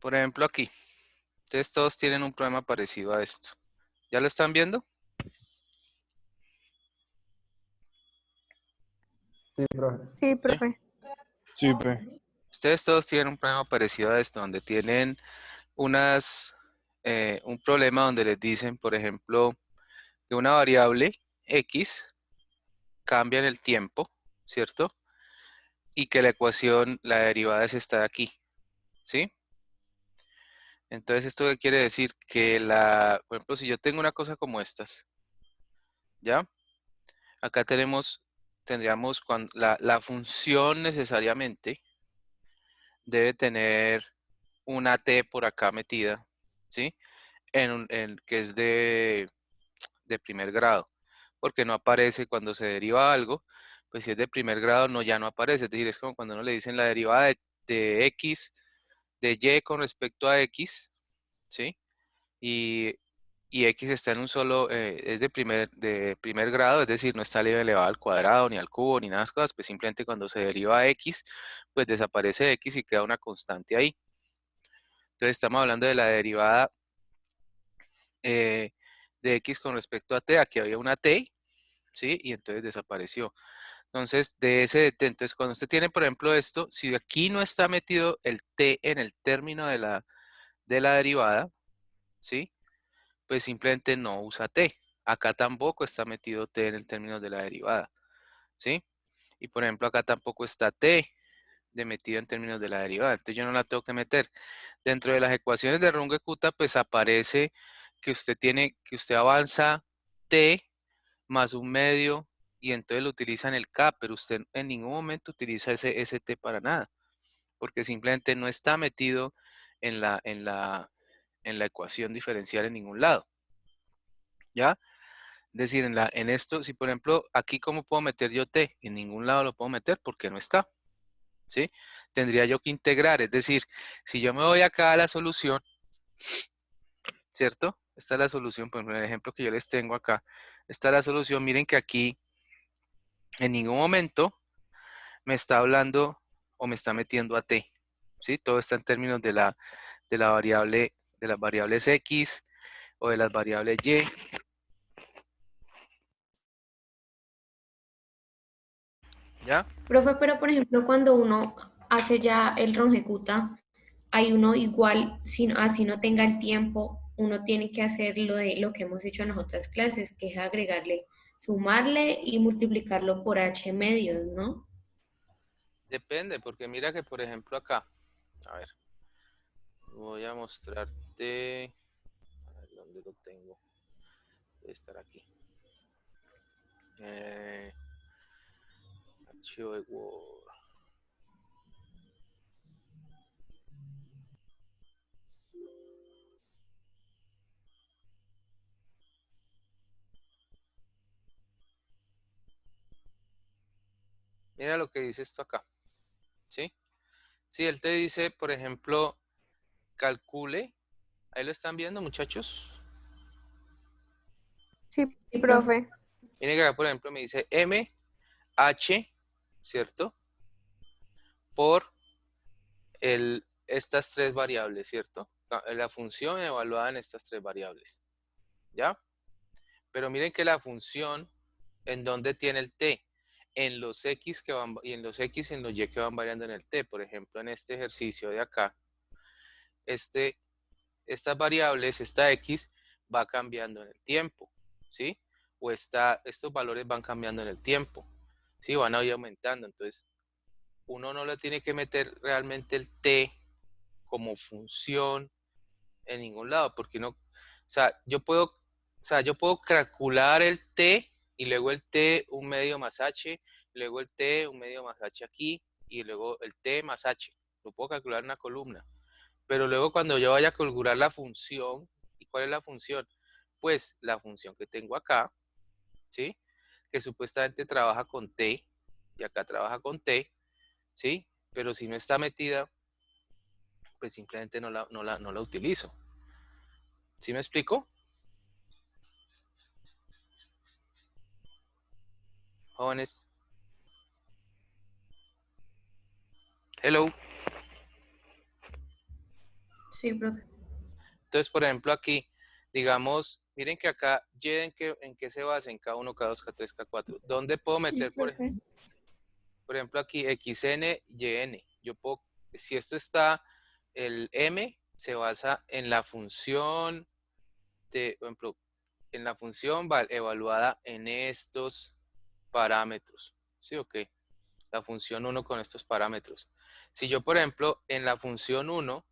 Por ejemplo, aquí. Ustedes todos tienen un problema parecido a esto. ¿Ya lo están viendo? Sí, profe. Sí, ¿Sí? profe. Sí, pues. Ustedes todos tienen un problema parecido a esto, donde tienen un problema donde les dicen, por ejemplo, que una variable X cambia en el tiempo, ¿cierto? Y que la ecuación, la derivada es esta de aquí, ¿sí? Entonces, ¿esto qué quiere decir? Que por ejemplo, si yo tengo una cosa como estas, ¿ya? Acá tendríamos la función necesariamente debe tener una t por acá metida, ¿sí? Que es de primer grado, porque no aparece cuando se deriva algo, pues si es de primer grado ya no aparece, es decir, es como cuando uno le dicen la derivada de x, de y con respecto a x, ¿sí? Y, y x está en un solo, es de primer grado, es decir, no está elevado al cuadrado, ni al cubo, ni nada de esas cosas, pues simplemente cuando se deriva x, pues desaparece x y queda una constante ahí. Entonces estamos hablando de la derivada de x con respecto a t, aquí había una t, ¿sí? Y entonces desapareció. Entonces, de ese t, entonces cuando usted tiene, por ejemplo, esto, si aquí no está metido el t en el término de la derivada, ¿sí? Pues simplemente no usa t. Acá tampoco está metido t en el término de la derivada, ¿sí? Y por ejemplo, acá tampoco está t de metido en términos de la derivada, entonces yo no la tengo que meter. Dentro de las ecuaciones de Runge-Kutta, pues aparece que usted avanza t más un medio y entonces lo utiliza en el k, pero usted en ningún momento utiliza ese t para nada, porque simplemente no está metido en la ecuación diferencial en ningún lado, ¿ya? Es decir, en esto, si por ejemplo, aquí cómo puedo meter yo t, en ningún lado lo puedo meter porque no está, ¿sí? Tendría yo que integrar, es decir, si yo me voy acá a la solución, ¿cierto? Esta es la solución, por ejemplo, el ejemplo que yo les tengo acá, esta es la solución, miren que aquí en ningún momento me está hablando o me está metiendo a t, ¿sí? Todo está en términos de la variable, de las variables x o de las variables y, ¿ya? Profe, pero por ejemplo, cuando uno hace ya el Ronjecuta, hay uno igual, así no tenga el tiempo, uno tiene que hacer lo de lo que hemos hecho en las otras clases, que es agregarle, sumarle y multiplicarlo por h medios, ¿no? Depende, porque mira que por ejemplo acá, a ver, voy a mostrarte, a ver, ¿dónde lo tengo? Debe estar aquí. Archivo de Word. Mira lo que dice esto acá, ¿sí? Si él te dice, por ejemplo, calcule, ahí lo están viendo, muchachos. Sí, Sí, profe. profe. Miren que acá, por ejemplo, me dice MH, ¿cierto? Por estas tres variables, ¿cierto? La función evaluada en estas tres variables, ¿ya? Pero miren que la función, ¿en dónde tiene el t? En los x que van, y en los x y en los y que van variando en el t. Por ejemplo, en este ejercicio de acá, estas variables, esta x, va cambiando en el tiempo, ¿sí? O estos valores van cambiando en el tiempo, ¿sí? Van a ir aumentando. Entonces, uno no le tiene que meter realmente el t como función en ningún lado, porque no, o sea, yo puedo calcular el t y luego el t un medio más h, luego el t un medio más h aquí y luego el t más h. Lo puedo calcular en una columna. Pero luego cuando yo vaya a calcular la función, ¿y cuál es la función? Pues la función que tengo acá, ¿sí? Que supuestamente trabaja con t y acá trabaja con t, ¿sí? Pero si no está metida, pues simplemente no la utilizo. ¿Sí me explico? Jóvenes. Hello. Sí, profe. Entonces, por ejemplo, aquí, digamos, miren que acá, Y en qué se basa en K1, K2, K3, K4. ¿Dónde puedo Sí, meter, profe. por ejemplo, aquí XN, YN? Yo puedo, si esto está, el M se basa en la función de, por ejemplo, en la función evaluada en estos parámetros. ¿Sí o qué? La función 1 con estos parámetros. Si yo, por ejemplo, en la función 1,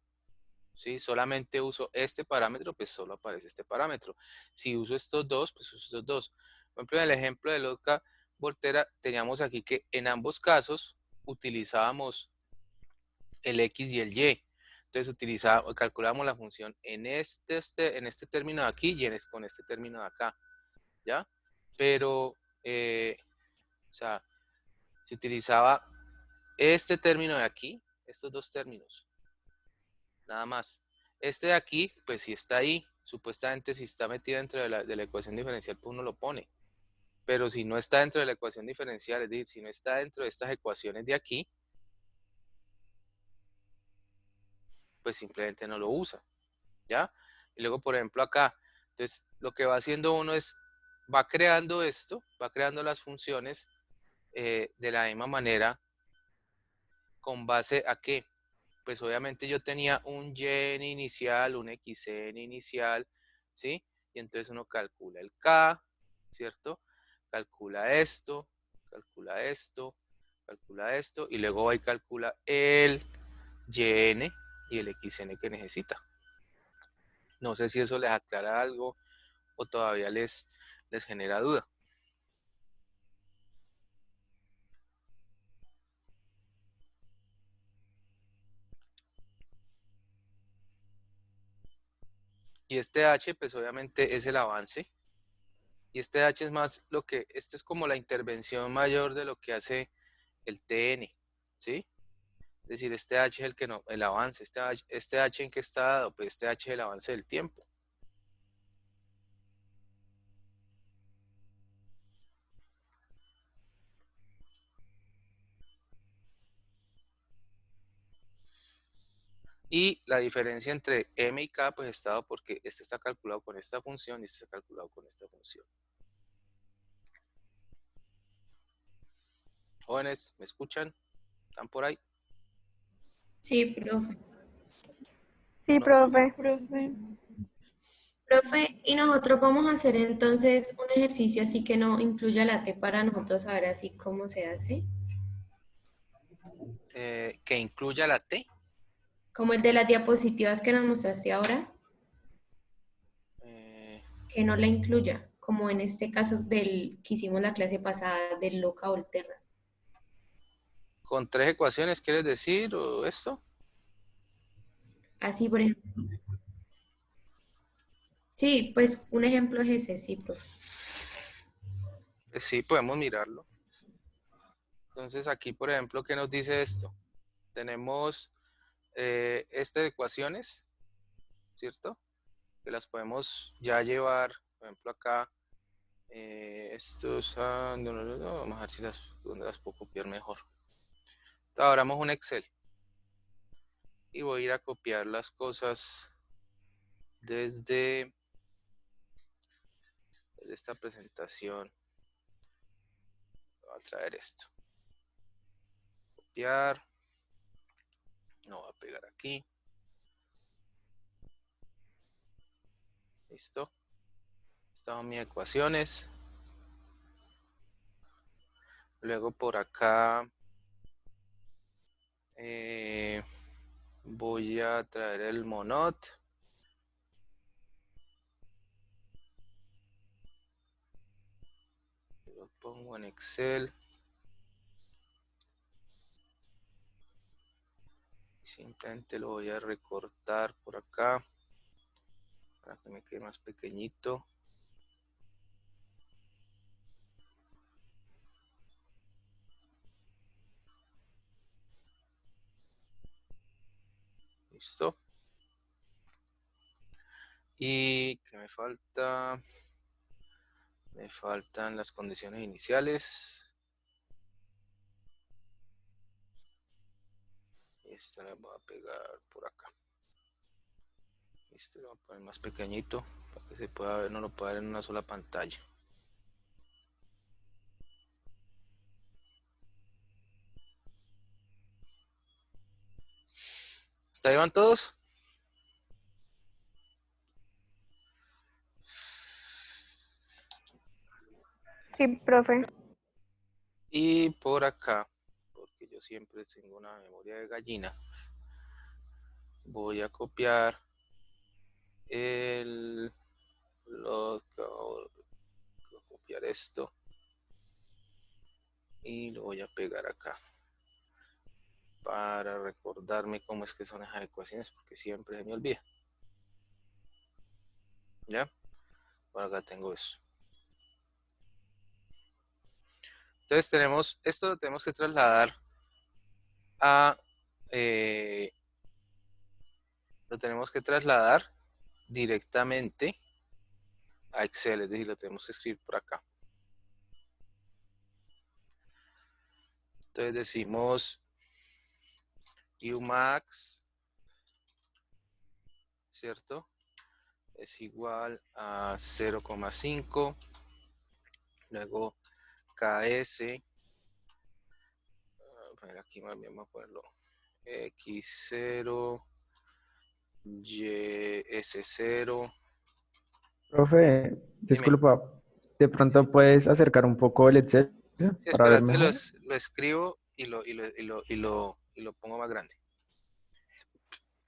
¿sí? Solamente uso este parámetro, pues solo aparece este parámetro. Si uso estos dos, pues uso estos dos. Por ejemplo, en el ejemplo de Lotka Volterra, teníamos aquí que en ambos casos utilizábamos el X y el Y. Entonces calculamos la función en este término de aquí y con este término de acá. ¿Ya? Pero, o sea, se utilizaba este término de aquí, estos dos términos, nada más. Este de aquí, pues si está ahí, supuestamente si está metido dentro de la ecuación diferencial, pues uno lo pone. Pero si no está dentro de la ecuación diferencial, es decir, si no está dentro de estas ecuaciones de aquí, pues simplemente no lo usa, ¿ya? Y luego, por ejemplo, acá, entonces lo que va haciendo uno es, va creando esto, va creando las funciones de la misma manera, ¿con base a qué? Pues obviamente yo tenía un y inicial, un xn inicial, ¿sí? Y entonces uno calcula el k, ¿cierto? Calcula esto, calcula esto, calcula esto, y luego ahí calcula el yn y el xn que necesita. No sé si eso les aclara algo o todavía les genera duda. Y este h, pues obviamente es el avance. Y este h es más lo que, este es como la intervención mayor de lo que hace el TN, ¿sí? Es decir, este H es el que no, el avance, este H en que está dado, pues este H es el avance del tiempo. Y la diferencia entre M y K, pues está dado porque este está calculado con esta función y este está calculado con esta función. Jóvenes, ¿me escuchan? ¿Están por ahí? Sí, profe. Sí, ¿No? profe. Profe, y nosotros vamos a hacer entonces un ejercicio así que no incluya la T para nosotros saber así cómo se hace. Que incluya la T. Como el de las diapositivas que nos mostraste ahora, Eh, que no la incluya, como en este caso del que hicimos la clase pasada del Loca Volterra. con tres ecuaciones, ¿quieres decir o esto? Así, por ejemplo. Sí, pues un ejemplo es ese, sí, profe. Sí, podemos mirarlo. Entonces aquí, por ejemplo, ¿qué nos dice esto? Tenemos estas ecuaciones, ¿cierto? Que las podemos ya llevar, por ejemplo, acá, estos, vamos a ver si donde las puedo copiar mejor. Abramos un Excel y voy a ir a copiar las cosas desde esta presentación. Voy a traer esto. Copiar. No voy a pegar aquí. Listo. Estas son mis ecuaciones. Luego por acá voy a traer el monod. Lo pongo en Excel. Simplemente lo voy a recortar por acá para que me quede más pequeñito. Listo. Y que me falta, me faltan las condiciones iniciales. Esta la voy a pegar por acá. Listo, lo voy a poner más pequeñito para que se pueda ver, no lo pueda ver en una sola pantalla. ¿Hasta ahí van todos? Sí, profe. Y por acá, porque yo siempre tengo una memoria de gallina, voy a copiar copiar esto y lo voy a pegar acá para recordarme cómo es que son esas ecuaciones, porque siempre se me olvida. ¿Ya? Por acá tengo eso. Entonces tenemos, esto lo tenemos que trasladar a, lo tenemos que trasladar directamente a Excel, es decir, lo tenemos que escribir por acá. Entonces decimos Umax, ¿cierto? Es igual a 0,5, luego KS, aquí más bien vamos a ponerlo X0, YS0. Profe, Dime. disculpa, de pronto puedes acercar un poco el Excel Sí, para ver espérate, mejor. lo escribo y lo pongo más grande.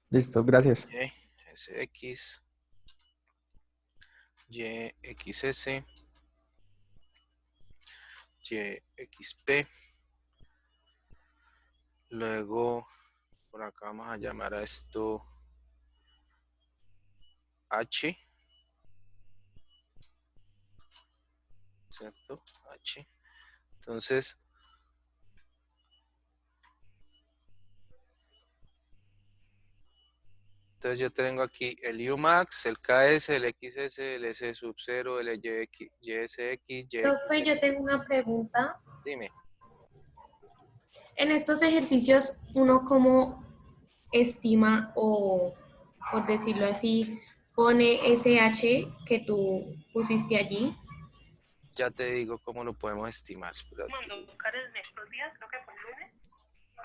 Listo, gracias. YSX, YXS, YXP. Luego, por acá vamos a llamar a esto H, ¿cierto? H. Entonces, yo tengo aquí el Umax, el KS, el XS, el S sub 0, el YSX, Profe, yo YXX. tengo una pregunta. Dime. En estos ejercicios, ¿uno cómo estima o, por decirlo así, pone ese H que tú pusiste allí? Ya te digo cómo lo podemos estimar. Mandó buscar en estos días, creo que fue el lunes.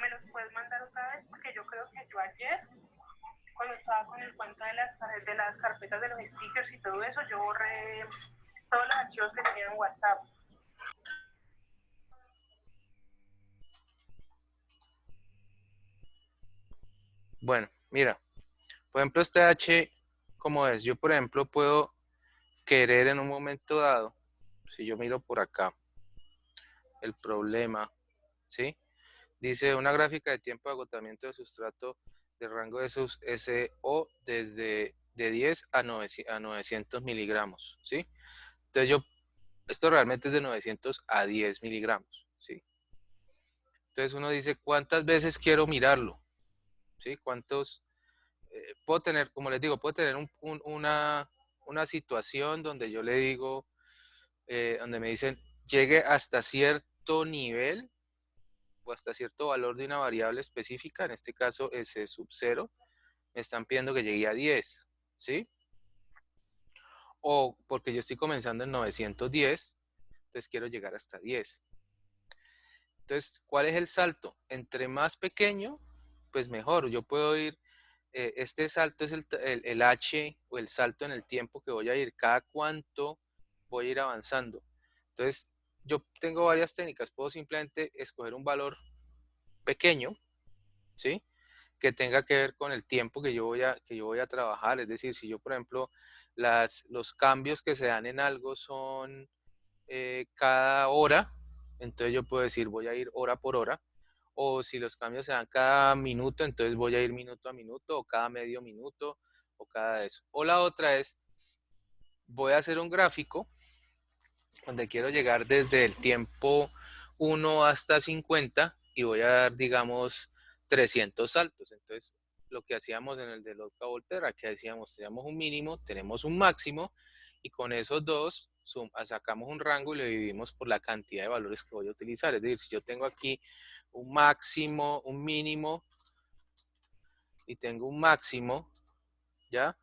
¿Me los puedes mandar otra vez? Porque yo creo que yo ayer, cuando estaba con el cuento de las carpetas de los stickers y todo eso, yo borré todos los archivos que tenía en WhatsApp. Bueno, mira, por ejemplo, este H, ¿cómo es? Yo, por ejemplo, puedo querer en un momento dado, si yo miro por acá, el problema, ¿sí? Dice una gráfica de tiempo de agotamiento de sustrato de rango de sus SO desde de 10 a 900 miligramos, ¿sí? Entonces esto realmente es de 900 a 10 miligramos, ¿sí? Entonces uno dice, ¿cuántas veces quiero mirarlo? ¿Sí? ¿Cuántos? Puedo tener, como les digo, puedo tener una situación donde yo le digo, donde me dicen, llegue hasta cierto nivel o hasta cierto valor de una variable específica, en este caso S sub 0, me están pidiendo que llegue a 10, ¿sí? O porque yo estoy comenzando en 910, entonces quiero llegar hasta 10. Entonces, ¿cuál es el salto? Entre más pequeño, pues mejor. Yo puedo ir, este salto es el H o el salto en el tiempo que voy a ir, cada cuánto voy a ir avanzando. Entonces, yo tengo varias técnicas. Puedo simplemente escoger un valor pequeño, ¿sí? Que tenga que ver con el tiempo que yo voy a trabajar. Es decir, si yo, por ejemplo, los cambios que se dan en algo son cada hora, entonces yo puedo decir voy a ir hora por hora, o si los cambios se dan cada minuto, entonces voy a ir minuto a minuto, o cada medio minuto, o cada eso. O la otra es, voy a hacer un gráfico donde quiero llegar desde el tiempo 1 hasta 50 y voy a dar, digamos, 300 saltos. Entonces, lo que hacíamos en el de Lotka Volterra, que decíamos, teníamos un mínimo, tenemos un máximo, y con esos dos sacamos un rango y lo dividimos por la cantidad de valores que voy a utilizar. Es decir, si yo tengo aquí un máximo, un mínimo y tengo un máximo, ¿ya?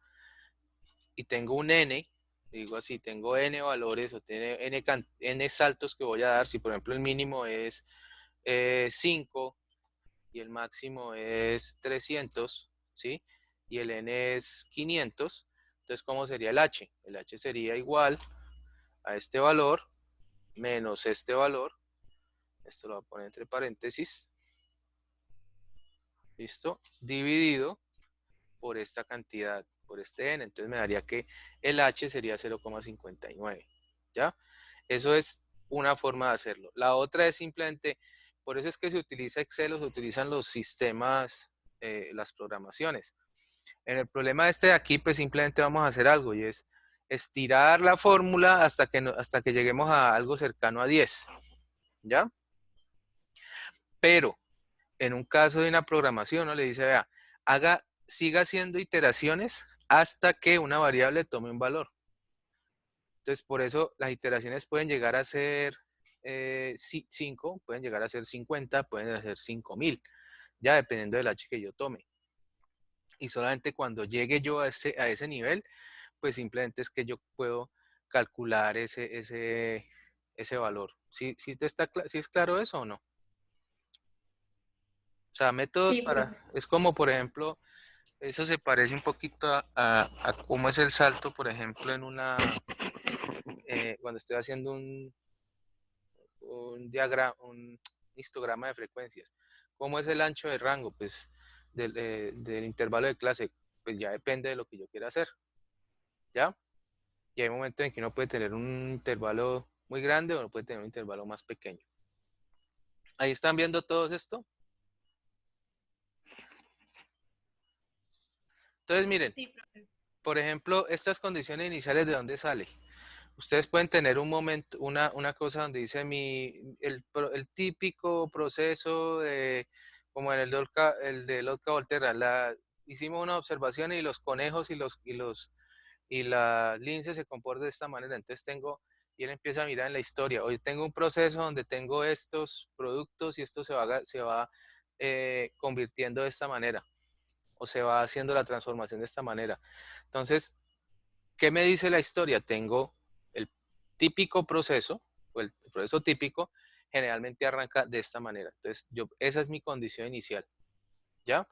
y tengo un n, digo así, tengo n valores o tiene n saltos que voy a dar, si por ejemplo el mínimo es 5 y el máximo es 300, ¿sí? Y el n es 500, entonces ¿cómo sería el h? El h sería igual a este valor menos este valor, esto lo voy a poner entre paréntesis, ¿listo? Dividido por esta cantidad, por este n, entonces me daría que el h sería 0,59, ¿ya? Eso es una forma de hacerlo. La otra es simplemente, por eso es que se utiliza Excel o se utilizan los sistemas, las programaciones. En el problema este de aquí, pues simplemente vamos a hacer algo y es estirar la fórmula hasta que lleguemos a algo cercano a 10, ¿ya? Pero en un caso de una programación, ¿no? Le dice, vea, siga haciendo iteraciones hasta que una variable tome un valor. Entonces, por eso las iteraciones pueden llegar a ser 5, pueden llegar a ser 50, pueden ser 5000, ya dependiendo del h que yo tome. Y solamente cuando llegue yo a ese nivel, pues simplemente es que yo puedo calcular ese valor. ¿Sí es claro eso o no? O sea, métodos Sí, profe. es como, por ejemplo, eso se parece un poquito a cómo es el salto, por ejemplo, cuando estoy haciendo un diagrama, un histograma de frecuencias. ¿Cómo es el ancho de rango? Pues del intervalo de clase, pues ya depende de lo que yo quiera hacer, ¿ya? Y hay momentos en que uno puede tener un intervalo muy grande o uno puede tener un intervalo más pequeño. ¿Ahí están viendo todo esto? Entonces, miren, Sí, profe. por ejemplo, estas condiciones iniciales, ¿de dónde sale? Ustedes pueden tener un momento, una cosa donde dice el típico proceso de, como en el de Lotka Volterra, hicimos una observación y los conejos y las linces se comportan de esta manera. Entonces y él empieza a mirar en la historia. Hoy tengo un proceso donde tengo estos productos y esto se va convirtiendo de esta manera o se va haciendo la transformación de esta manera. Entonces, ¿qué me dice la historia? Tengo el típico proceso, o el proceso típico, generalmente arranca de esta manera. Entonces, esa es mi condición inicial, ¿ya?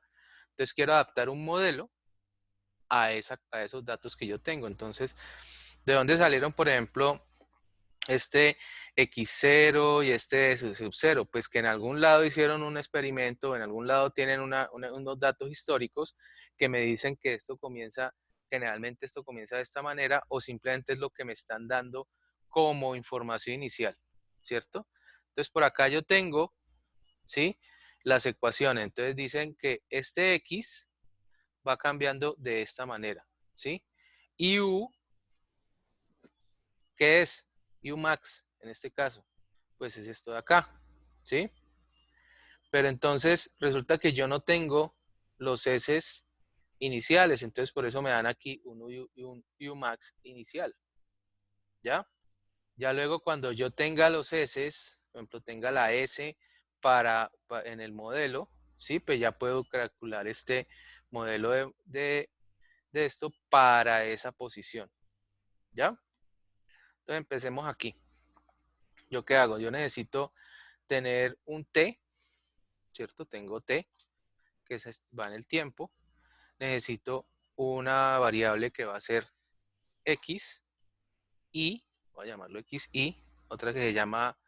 Entonces, quiero adaptar un modelo a esos datos que yo tengo. Entonces, ¿de dónde salieron, por ejemplo, este X0 y este sub0? Pues que en algún lado hicieron un experimento, en algún lado tienen unos datos históricos que me dicen que generalmente esto comienza de esta manera, o simplemente es lo que me están dando como información inicial, ¿cierto? Entonces por acá yo tengo, ¿sí? Las ecuaciones. Entonces dicen que este X va cambiando de esta manera, ¿sí? Y U, ¿qué es? U max, en este caso, pues es esto de acá, ¿sí? Pero entonces resulta que yo no tengo los S iniciales, entonces por eso me dan aquí un U max inicial, ¿ya? Ya luego cuando yo tenga los S, por ejemplo, tenga la S en el modelo, ¿sí? Pues ya puedo calcular este modelo de esto para esa posición, ¿ya? Entonces empecemos aquí. ¿Yo qué hago? Yo necesito tener un T, ¿cierto? Tengo T, que va en el tiempo. Necesito una variable que va a ser X, Y, voy a llamarlo XY, otra que se llama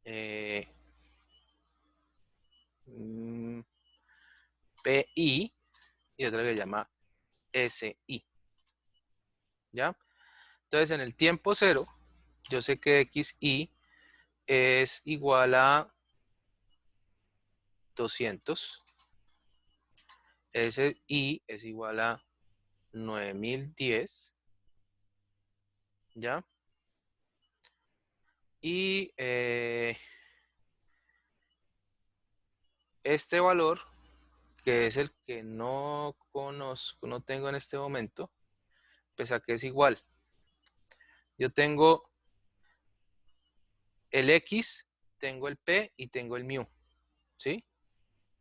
PI y otra que se llama SI, ¿ya? Entonces en el tiempo cero, yo sé que XY es igual a 200, SI es igual a 9010, ¿ya? Y este valor, que es el que no conozco, no tengo en este momento, pese a que es igual. Yo tengo el X, tengo el P y tengo el mu, ¿sí?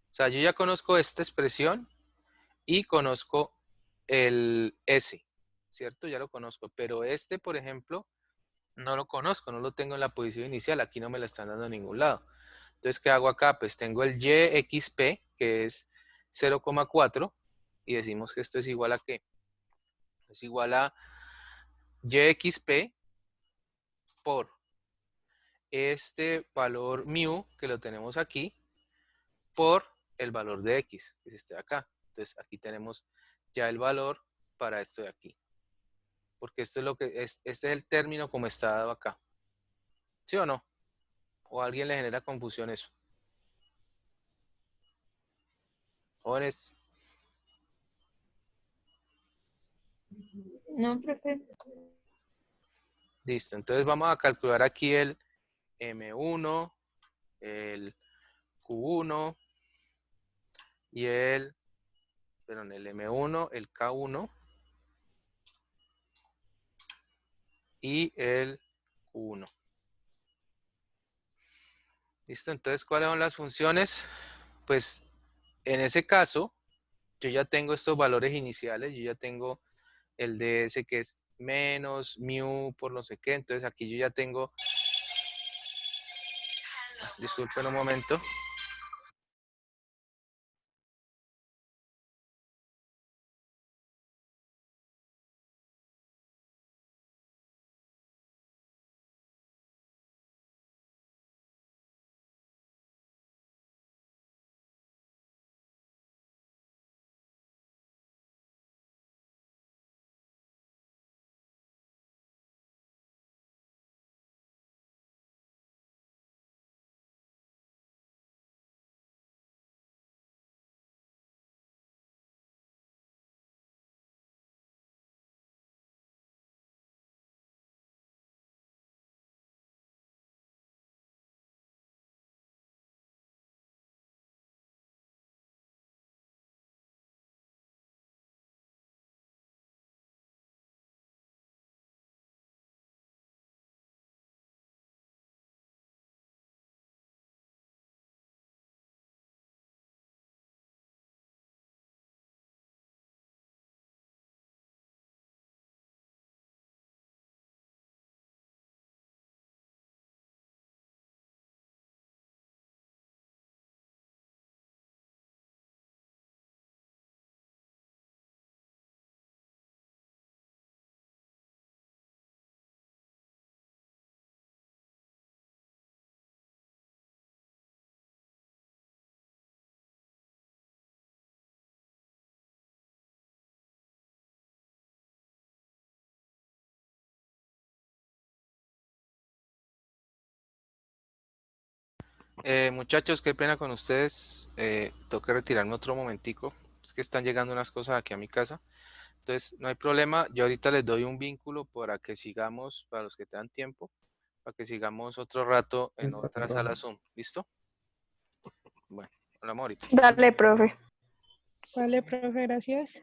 O sea, yo ya conozco esta expresión y conozco el S, ¿cierto? Ya lo conozco, pero este, por ejemplo, no lo conozco, no lo tengo en la posición inicial, aquí no me lo están dando a ningún lado. Entonces, ¿qué hago acá? Pues tengo el YXP, que es 0,4, y decimos que esto es igual a ¿qué? Es igual a YXP por este valor mu, que lo tenemos aquí, por el valor de X, que es este de acá. Entonces, aquí tenemos ya el valor para esto de aquí. Porque esto es lo que es, este es el término como está dado acá. ¿Sí o no? ¿O a alguien le genera confusión eso? Jóvenes, No, profe. listo. Entonces vamos a calcular aquí el M1, el Q1 y el M1, el K1 y el Q1. ¿Listo? Entonces, ¿cuáles son las funciones? Pues en ese caso, yo ya tengo estos valores iniciales, yo ya tengo el ds que es menos mu por no sé qué, entonces aquí yo ya tengo, disculpen un momento, muchachos, qué pena con ustedes, tengo que retirarme otro momentico, es que están llegando unas cosas aquí a mi casa, entonces no hay problema, yo ahorita les doy un vínculo para que sigamos, para los que tengan tiempo, para que sigamos otro rato en Listo, otra profe. sala Zoom, ¿listo? Bueno, hablamos ahorita. Dale, profe. Vale, profe, gracias.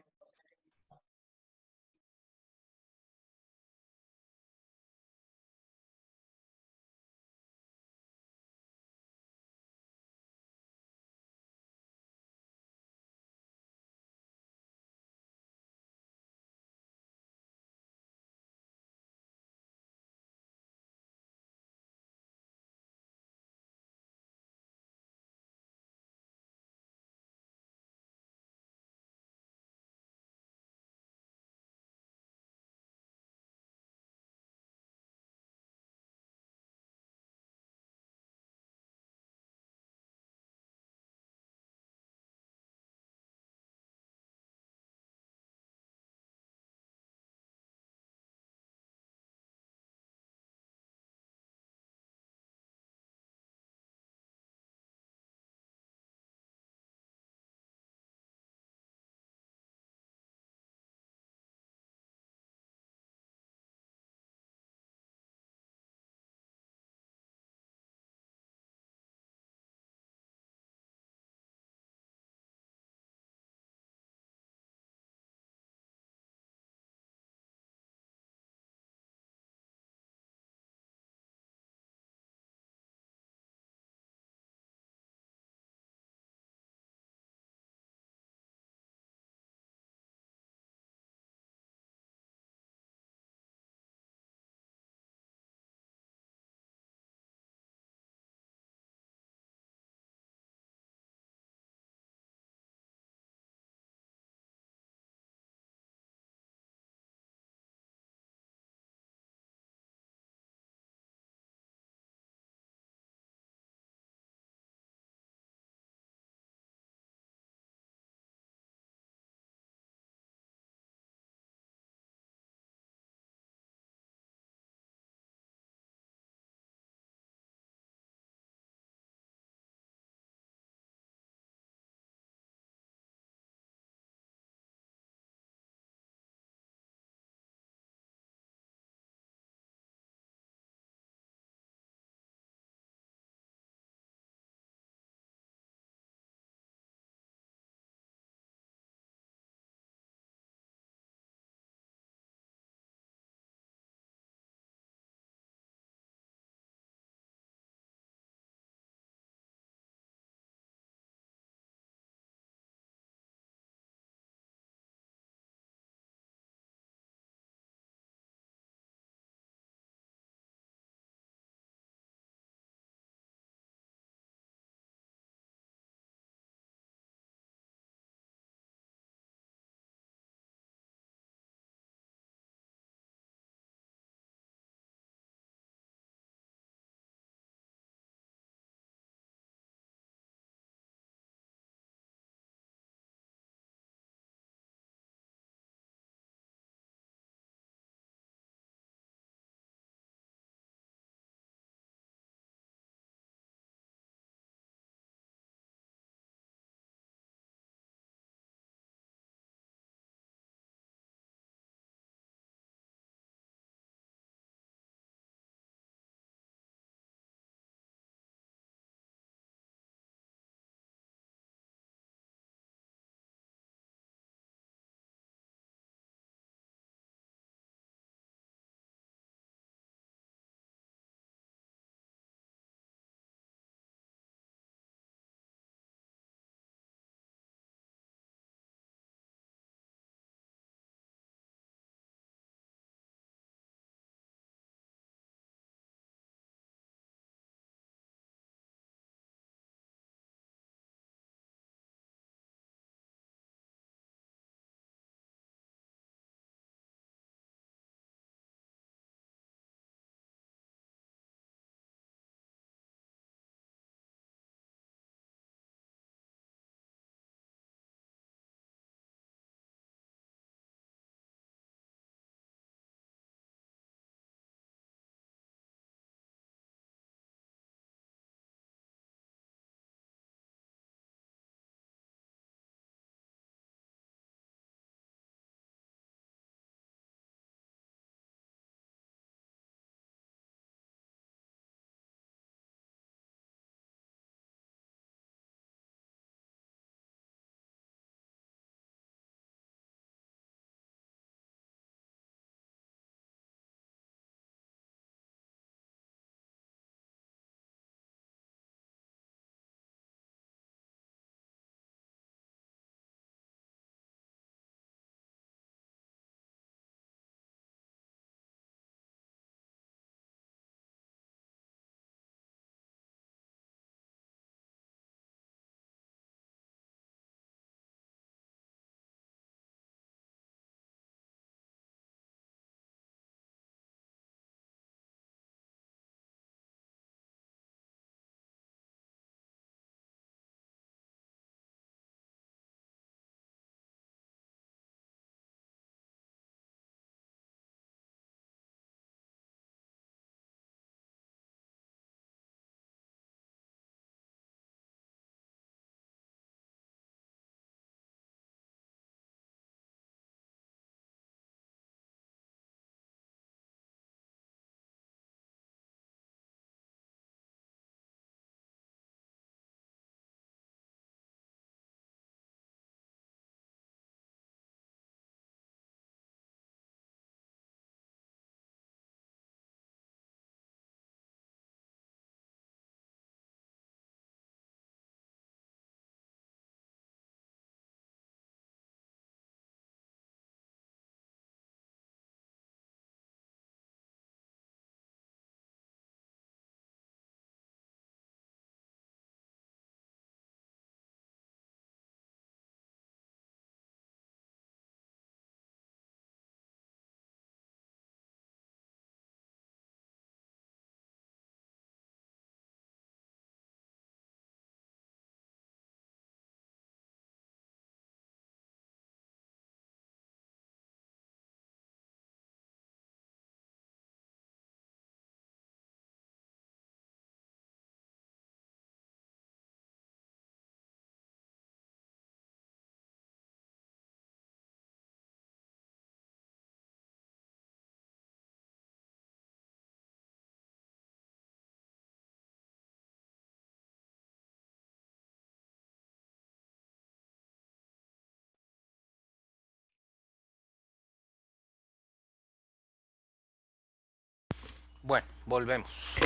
Bueno, volvemos.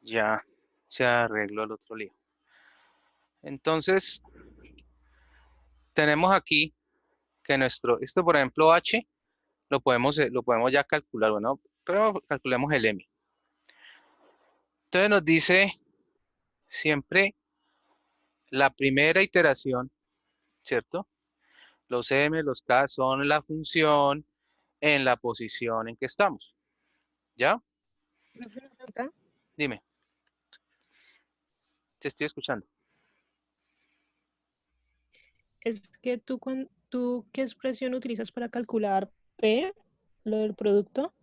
Ya se arregló el otro lío. Entonces, tenemos aquí que esto por ejemplo H, lo podemos ya calcular, bueno, pero calculemos el M. Entonces nos dice siempre la primera iteración, ¿cierto? Los M, los K son la función en la posición en que estamos. ¿Ya? Profe, una pregunta. Dime. Te estoy escuchando. Es que tú, ¿qué expresión utilizas para calcular P, lo del producto?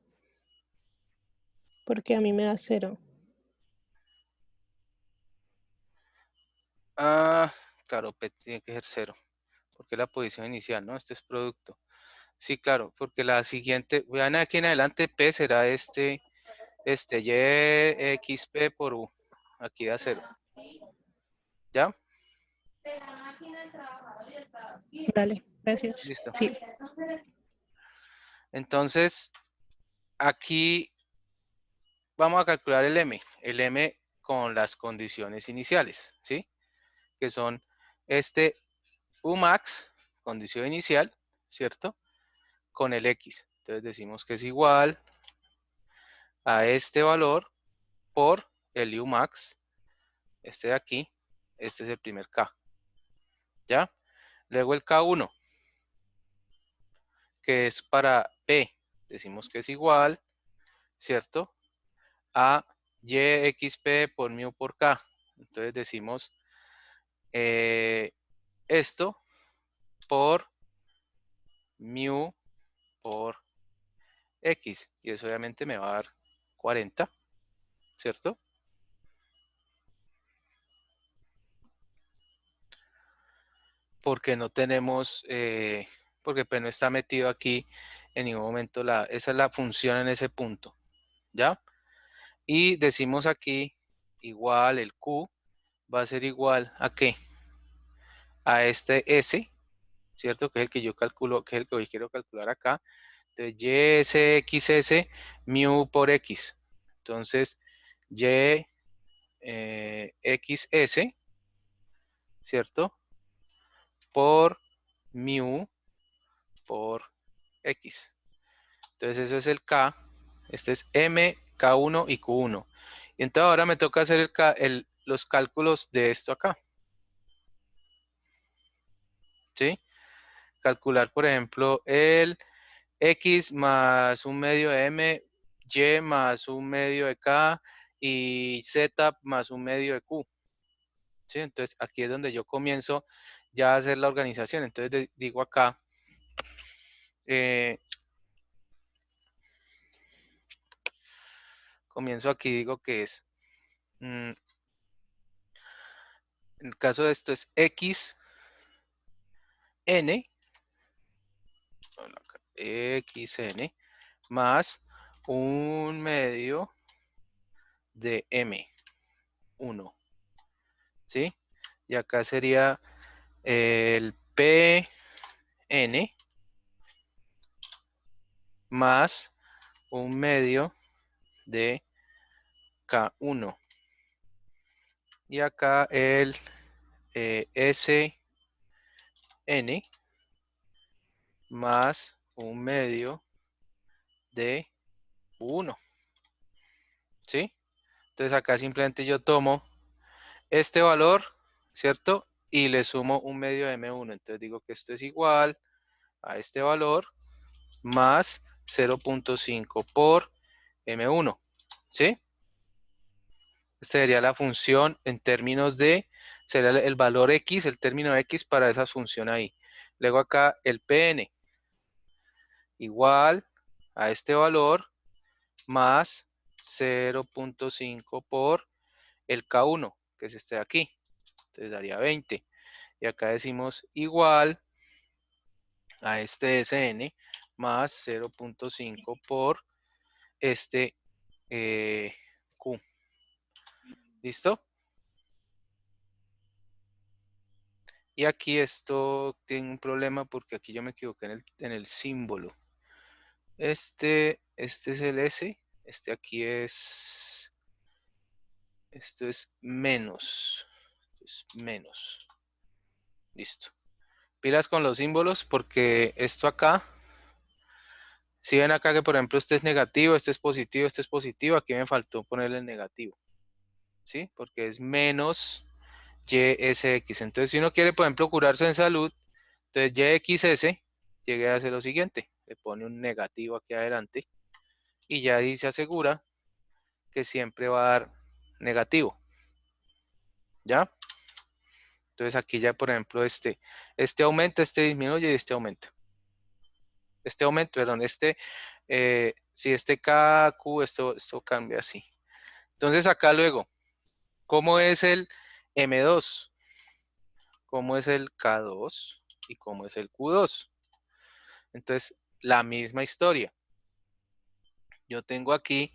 Porque a mí me da 0. Ah, claro, P tiene que ser 0, porque es la posición inicial, ¿no? Este es producto. Sí, claro, porque la siguiente, vean aquí en adelante, P será y XP por U. Aquí da 0. ¿Ya? Dale, gracias. Listo. Sí. Entonces, aquí vamos a calcular el M. El M con las condiciones iniciales, ¿sí? Que son este Umax, condición inicial, ¿cierto? Con el X. Entonces decimos que es igual a este valor por el Umax, este de aquí, este es el primer K. ¿Ya? Luego el K1, que es para P, decimos que es igual, ¿cierto? A YXP por mu por K. Entonces decimos esto por mu por X. Y eso obviamente me va a dar 40, ¿cierto? Porque no tenemos, porque P no está metido aquí en ningún momento. Esa es la función en ese punto, ¿ya? Y decimos aquí igual el Q va a ser igual a ¿qué? A este S, ¿cierto? Que es el que yo calculo, que es el que hoy quiero calcular acá. Entonces, YSXS mu por X. Entonces, XS, ¿cierto? Por mu por X. Entonces, eso es el K. Este es M, K1 y Q1. Y entonces ahora me toca hacer los cálculos de esto acá. ¿Sí? Calcular, por ejemplo, el X más un medio de M, Y más un medio de K y Z más un medio de Q. ¿Sí? Entonces aquí es donde yo comienzo ya a hacer la organización. Entonces digo acá, comienzo aquí, digo que es, en el caso de esto es X, N, XN, más un medio de M1. ¿Sí? Y acá sería el PN más un medio de K1. Y acá el SN más un medio de 1. ¿Sí? Entonces acá simplemente yo tomo este valor, ¿cierto? Y le sumo un medio de M1. Entonces digo que esto es igual a este valor más 0.5 por M1. ¿Sí? Esta sería la función en términos de, sería el valor X, el término X para esa función ahí. Luego acá el PN igual a este valor más 0.5 por el K1, que es este de aquí. Entonces daría 20. Y acá decimos igual a este SN más 0.5 por este Q. ¿Listo? Y aquí esto tiene un problema porque aquí yo me equivoqué en el símbolo. Este es el S Este aquí es, esto es menos, listo. Pilas con los símbolos porque esto acá, si ven acá que por ejemplo este es negativo, este es positivo, aquí me faltó ponerle el negativo, ¿sí? Porque es menos YSX. Entonces si uno quiere por ejemplo curarse en salud, entonces YXS, llegue a hacer lo siguiente, le pone un negativo aquí adelante y ya ahí se asegura que siempre va a dar negativo, ¿ya? Entonces aquí ya por ejemplo este aumenta, este disminuye y este aumenta. Perdón, si este KQ, esto cambia así. Entonces acá luego, ¿cómo es el M2? ¿Cómo es el K2? ¿Y cómo es el Q2? Entonces, la misma historia. Yo tengo aquí,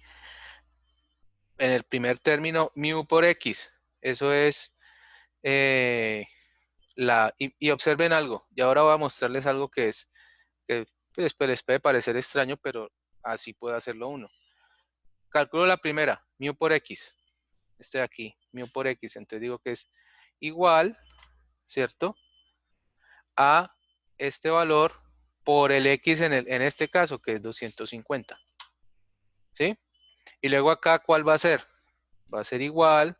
en el primer término, mu por X. Eso es y observen algo. Y ahora voy a mostrarles algo que pues, les puede parecer extraño, pero así puede hacerlo uno. Calculo la primera, mu por X. Este de aquí, mu por X. Entonces digo que es igual, ¿cierto? A este valor por el X en este caso, que es 250. ¿Sí? Y luego acá, ¿cuál va a ser? Va a ser igual.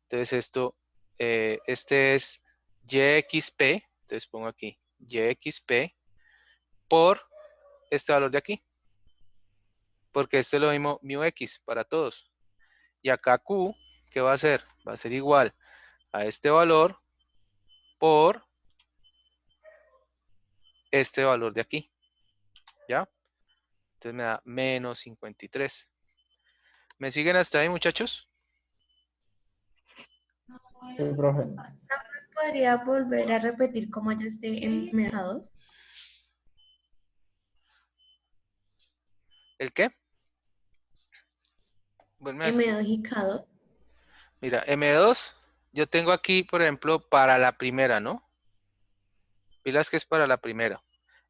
Entonces esto, este es YXP. Entonces pongo aquí YXP por este valor de aquí. Porque esto es lo mismo mu X para todos. Y acá Q, ¿qué va a ser? Va a ser igual a este valor por este valor de aquí. ¿Ya? Entonces me da menos 53. ¿Me siguen hasta ahí, muchachos? Sí, profe. ¿Podría volver a repetir cómo ya esté en M2? ¿El qué? Vuelve a decir. M2 y K2. Mira, M2, yo tengo aquí, por ejemplo, para la primera, ¿no? Pilas que es para la primera.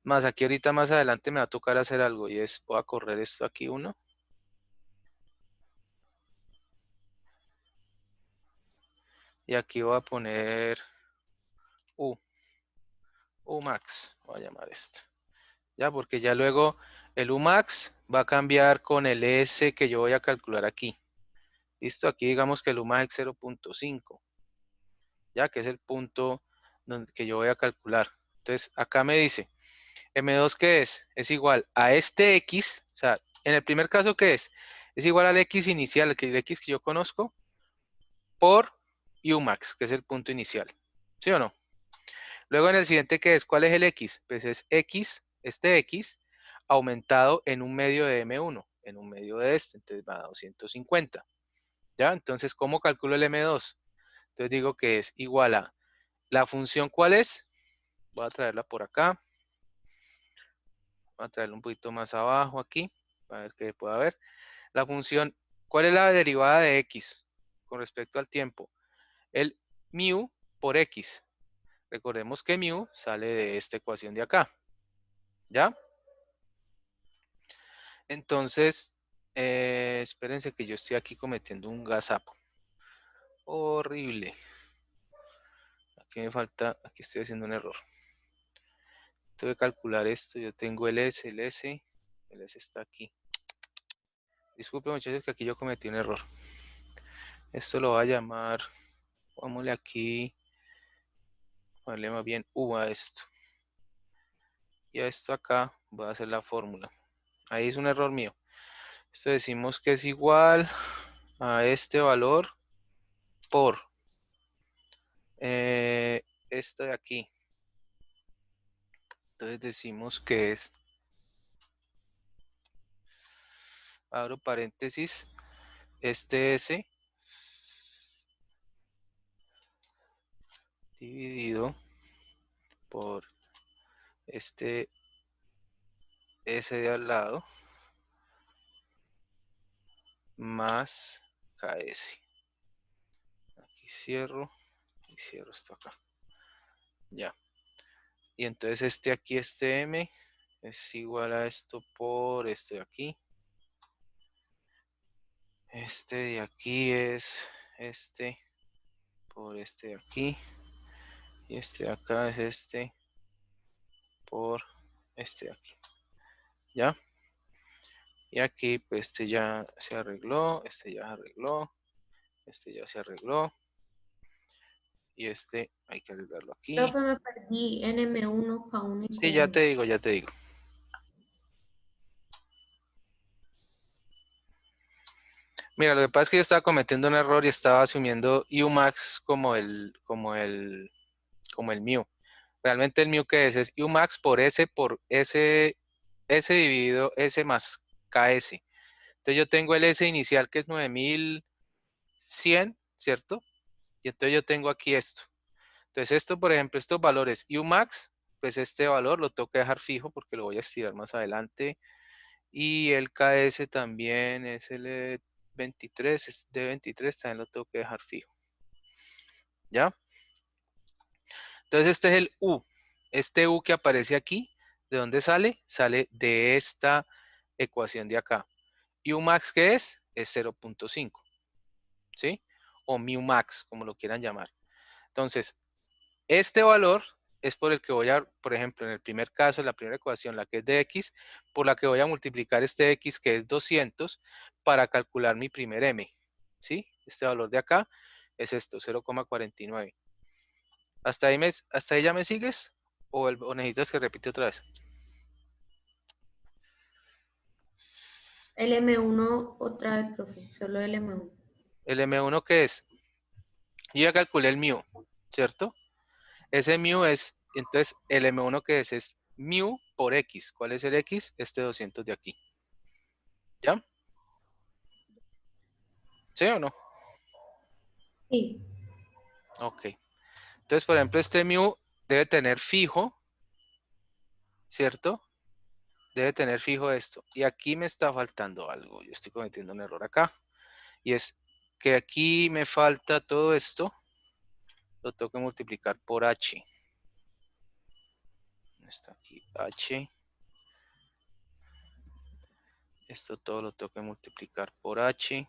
Más aquí ahorita más adelante me va a tocar hacer algo y es, voy a correr esto aquí uno. Y aquí voy a poner Umax, voy a llamar esto. Ya, porque ya luego el Umax va a cambiar con el S que yo voy a calcular aquí. Listo, aquí digamos que el Umax es 0.5. Ya, que es el punto que yo voy a calcular. Entonces, acá me dice, M2, ¿qué es? Es igual a este X, o sea, en el primer caso, ¿qué es? Es igual al X inicial, el X que yo conozco, por Umax, que es el punto inicial. ¿Sí o no? Luego en el siguiente, ¿qué es? ¿Cuál es el X? Pues es X, este X, aumentado en un medio de M1, en un medio de este, entonces va a 250. ¿Ya? Entonces, ¿cómo calculo el M2? Entonces digo que es igual a la función, ¿cuál es? Voy a traerla por acá. Voy a traerla un poquito más abajo aquí, para ver qué puede haber. La función, ¿cuál es la derivada de X con respecto al tiempo? El mu por X. Recordemos que mu sale de esta ecuación de acá. ¿Ya? Entonces, espérense que yo estoy aquí cometiendo un gazapo. Horrible. Aquí me falta, aquí estoy haciendo un error. Tengo que calcular esto. Yo tengo el S está aquí. Disculpen muchachos que aquí yo cometí un error. Esto lo voy a llamar, pongámosle aquí, ponerle más bien U a esto. Y a esto acá voy a hacer la fórmula. Ahí es un error mío. Esto decimos que es igual a este valor por esto de aquí. Entonces decimos que es, abro paréntesis, este S dividido por este S de al lado más KS. Aquí cierro y cierro esto acá. Ya. Y entonces este aquí, este M, es igual a esto por esto de aquí. Este de aquí es este por este de aquí. Y este de acá es este por este de aquí. ¿Ya? Y aquí pues este ya se arregló, este ya se arregló, este ya se arregló. Y este hay que arreglarlo aquí. Profe, me perdí NM1, K1 y Sí, ya Q1. te digo, ya te digo. Mira, lo que pasa es que yo estaba cometiendo un error y estaba asumiendo Umax como el mu. Realmente el mu que es Umax por S dividido S más KS. Entonces yo tengo el S inicial que es 9100, ¿cierto? Y entonces yo tengo aquí esto. Entonces esto, por ejemplo, estos valores Umax, pues este valor lo tengo que dejar fijo porque lo voy a estirar más adelante. Y el KS también es el 23, es de 23, también lo tengo que dejar fijo. ¿Ya? Entonces este es el U. Este U que aparece aquí, ¿de dónde sale? Sale de esta ecuación de acá. ¿Y U max qué es? Es 0.5. ¿Sí? O mu max, como lo quieran llamar. Entonces, este valor es por el que voy a, por ejemplo, en el primer caso, la primera ecuación, la que es de x, por la que voy a multiplicar este x que es 200 para calcular mi primer m. ¿Sí? Este valor de acá es esto, 0,49. ¿Hasta ahí ya me sigues? ¿O necesitas que repite otra vez? El M1 otra vez, profe, solo el M1. ¿El m1 qué es? Yo ya calculé el mu, ¿cierto? Ese mu es, entonces el m1 que es mu por x. ¿Cuál es el x? Este 200 de aquí. ¿Ya? ¿Sí o no? Sí. Ok. Entonces, por ejemplo, este mu debe tener fijo, ¿cierto? Debe tener fijo esto. Y aquí me está faltando algo. Yo estoy cometiendo un error acá. Y es que aquí me falta todo esto. Lo tengo que multiplicar por h. Está aquí h. Esto todo lo tengo que multiplicar por h.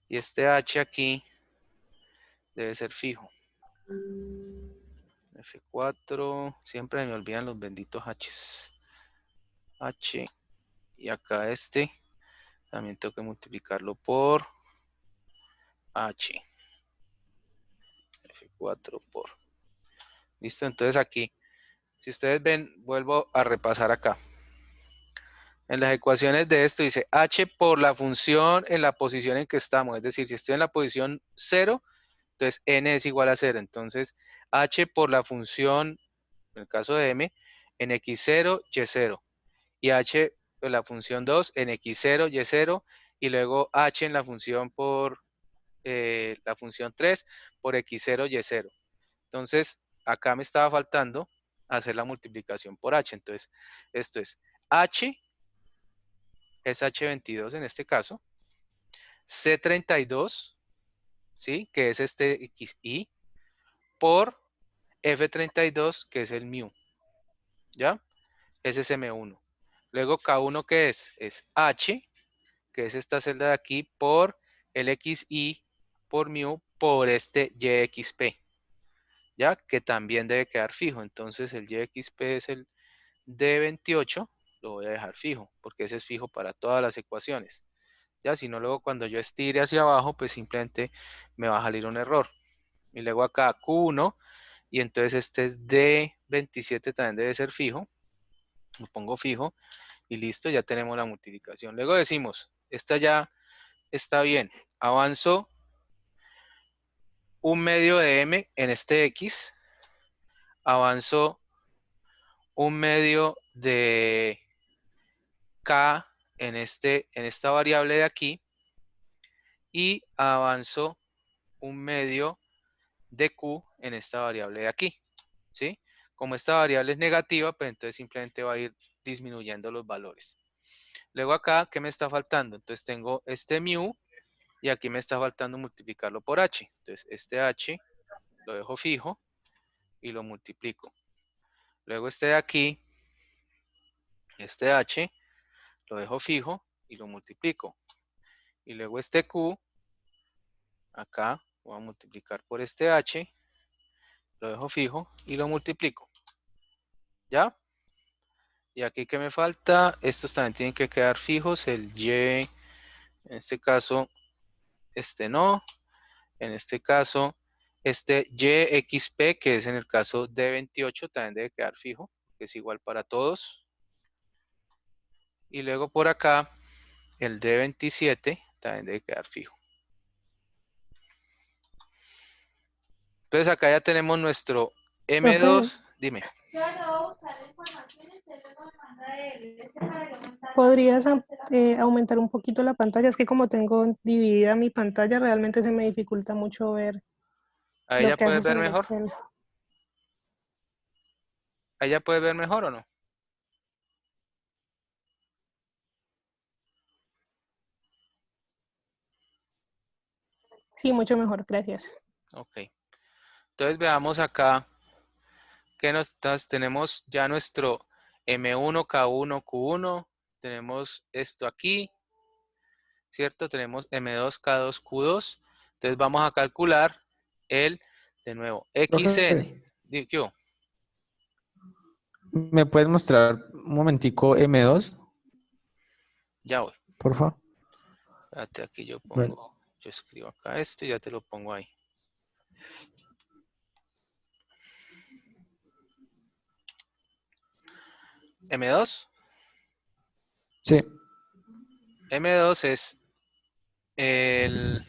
Y este h aquí debe ser fijo. F4. Siempre me olvidan los benditos h's. H. Y acá este. También tengo que multiplicarlo por h. F4 por. Listo, entonces aquí. Si ustedes ven, vuelvo a repasar acá. En las ecuaciones de esto dice h por la función en la posición en que estamos. Es decir, si estoy en la posición 0, entonces n es igual a 0. Entonces h por la función, en el caso de m, en x0, y0. Y h por la función 2 en x0, y0. Y luego h en la función por la función 3 por x0, y0. Entonces acá me estaba faltando hacer la multiplicación por h. Entonces esto es h es H22 en este caso, C32, ¿sí? Que es este XI, por F32, que es el mu, ¿ya? Ese es M1. Luego K1, ¿qué es? Es H, que es esta celda de aquí, por el XI, por mu, por este YXP, ¿ya? Que también debe quedar fijo. Entonces el YXP es el D28, lo voy a dejar fijo, porque ese es fijo para todas las ecuaciones. Ya, si no, luego cuando yo estire hacia abajo, pues simplemente me va a salir un error. Y luego acá Q1, y entonces este es D27, también debe ser fijo. Lo pongo fijo y listo, ya tenemos la multiplicación. Luego decimos, esta ya está bien. Avanzo un medio de M en este X. Avanzo un medio de K en esta variable de aquí. Y avanzo un medio de Q en esta variable de aquí, ¿sí? Como esta variable es negativa, pues entonces simplemente va a ir disminuyendo los valores. Luego acá, ¿qué me está faltando? Entonces tengo este mu y aquí me está faltando multiplicarlo por h. Entonces este h lo dejo fijo y lo multiplico. Luego este de aquí, este h, lo dejo fijo y lo multiplico. Y luego este Q, acá, voy a multiplicar por este H, lo dejo fijo y lo multiplico. ¿Ya? Y aquí que me falta, estos también tienen que quedar fijos, el Y, en este caso, este no, en este caso, este YXP, que es en el caso de 28, también debe quedar fijo, que es igual para todos. Y luego por acá, el D27 también debe quedar fijo. Entonces acá ya tenemos nuestro M2. Dime. ¿Podrías aumentar un poquito la pantalla? Es que como tengo dividida mi pantalla, realmente se me dificulta mucho ver ¿Ahí lo ya que puedes haces ver en el mejor? Excel. ¿Ahí ya puedes ver mejor o no? Sí, mucho mejor, gracias. Ok. Entonces veamos acá que tenemos ya nuestro M1, K1, Q1. Tenemos esto aquí, ¿cierto? Tenemos M2, K2, Q2. Entonces vamos a calcular el, de nuevo, XN. Profe, ¿Qué hubo? ¿me puedes mostrar un momentico M2, Ya voy. por favor? Espérate, aquí yo Bueno, pongo, yo escribo acá esto y ya te lo pongo ahí. M2. sí, M2 es el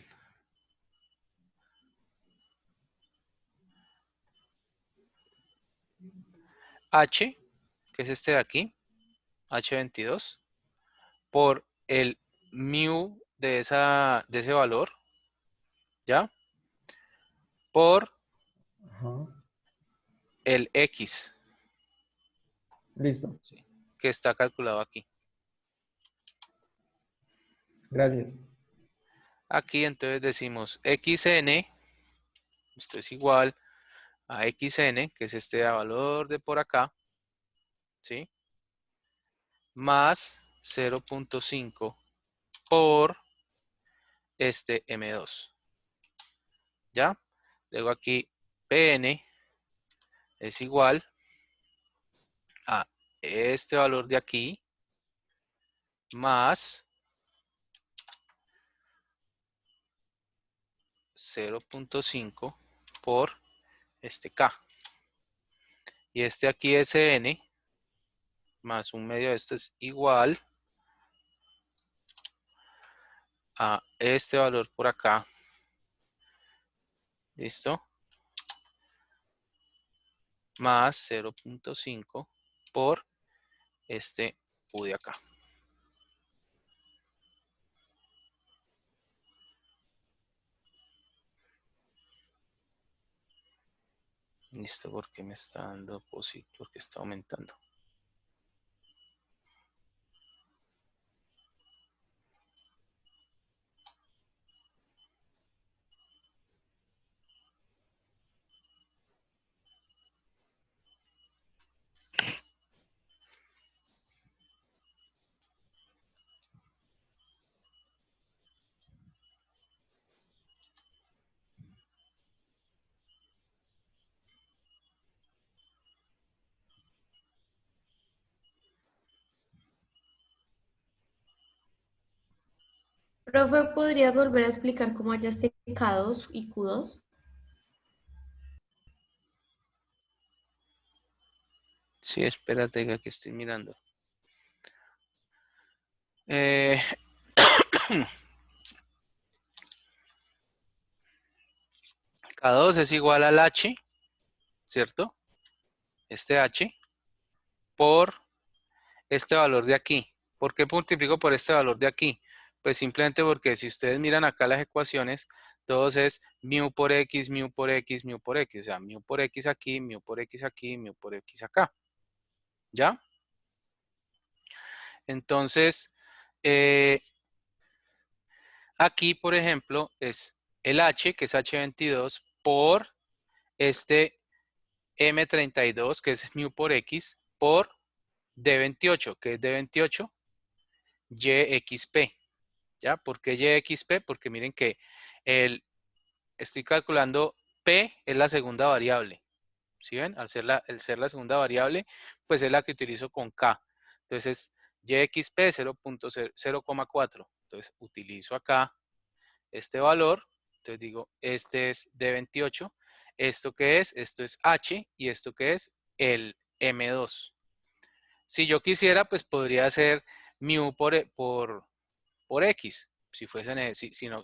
H, que es este de aquí, H22, por el mu de ese valor, ¿ya? Por ajá, el X, listo, ¿sí? Que está calculado aquí. gracias. Aquí entonces decimos XN, esto es igual a XN, que es este valor de por acá, ¿sí? Más 0.5 por este M2, ¿ya? Luego aquí PN es igual a este valor de aquí más 0.5 por este K. Y este aquí SN más un medio de esto es igual a este valor por acá. ¿Listo? Más 0.5 por este U de acá. Listo, porque me está dando positivo, porque está aumentando. Profe, ¿podrías volver a explicar cómo hallaste K2 y Q2? Sí, espérate que aquí estoy mirando. K2 es igual al H, ¿cierto? Este H por este valor de aquí. ¿Por qué multiplico por este valor de aquí? Pues simplemente porque si ustedes miran acá las ecuaciones, todos es mu por x, mu por x, mu por x. O sea, mu por x aquí, mu por x aquí, mu por x acá. ¿Ya? Entonces, aquí, por ejemplo, es el h, que es h22, por este m32, que es mu por x, por d28, que es d28, YXP. ¿Ya? ¿Por qué YXP? Porque miren que estoy calculando P es la segunda variable. ¿Sí ven? Al ser la segunda variable, pues es la que utilizo con K. Entonces, YXP 0.4. Entonces, utilizo acá este valor. Entonces digo, este es de 28. ¿Esto qué es? Esto es H. ¿Y esto qué es? El M2. Si yo quisiera, pues podría hacer mu por X. Si fuesen, si no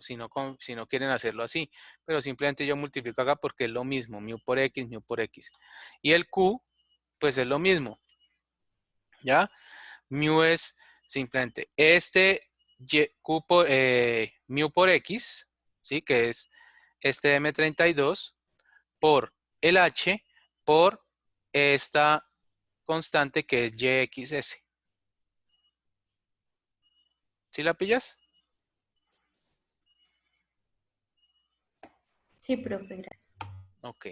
quieren hacerlo así. Pero simplemente yo multiplico acá porque es lo mismo. Mu por X, mu por X. Y el Q, pues es lo mismo. ¿Ya? Mu es simplemente Q por, mu por X, ¿sí? Que es este M32 por el H por esta constante que es YXS. ¿Sí la pillas? Sí, profe, gracias. Ok.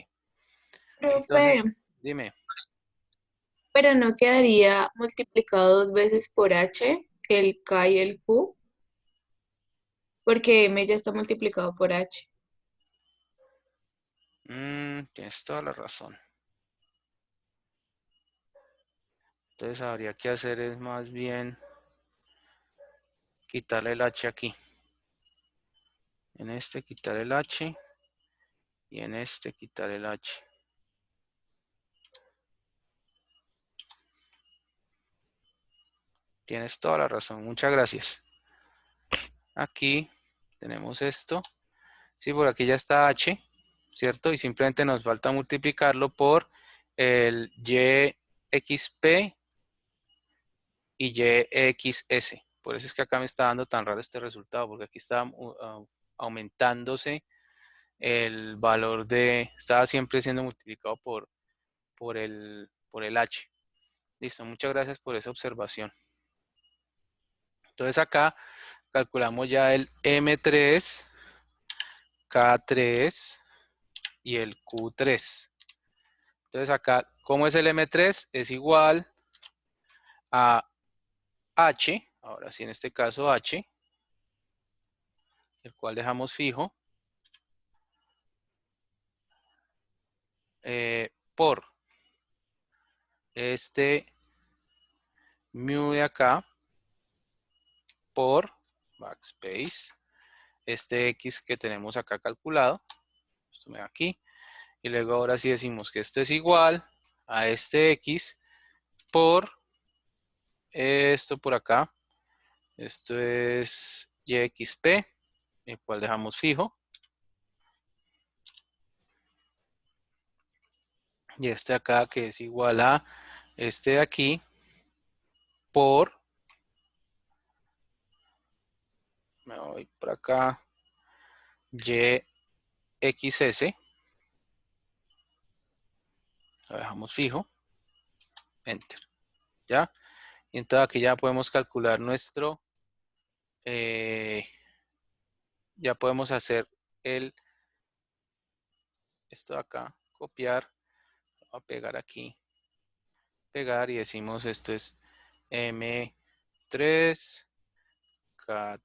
Profe, Entonces, dime. pero no quedaría multiplicado 2 veces por H, el K y el Q, porque M ya está multiplicado por H. Tienes toda la razón. Entonces habría que hacer es más bien quitarle el H aquí. En este quitar el H y en este quitar el H. Tienes toda la razón. Muchas gracias. Aquí tenemos esto. Sí, por aquí ya está H, ¿cierto? Y simplemente nos falta multiplicarlo por el YXP y YXS. Por eso es que acá me está dando tan raro este resultado, porque aquí está aumentándose el valor estaba siempre siendo multiplicado por el H. Listo, muchas gracias por esa observación. Entonces acá calculamos ya el M3, K3 y el Q3. Entonces acá, ¿cómo es el M3? Es igual a H, ahora sí en este caso H, el cual dejamos fijo, por este mu de acá, por backspace, este X que tenemos acá calculado, esto me da aquí, y luego ahora sí decimos que esto es igual a este X por esto por acá, esto es YXP, el cual dejamos fijo, y este acá que es igual a este de aquí por, me voy por acá, YXS, lo dejamos fijo, enter, ¿ya? Y entonces aquí ya podemos calcular ya podemos hacer esto de acá, copiar, voy a pegar aquí, pegar y decimos esto es M3, K3,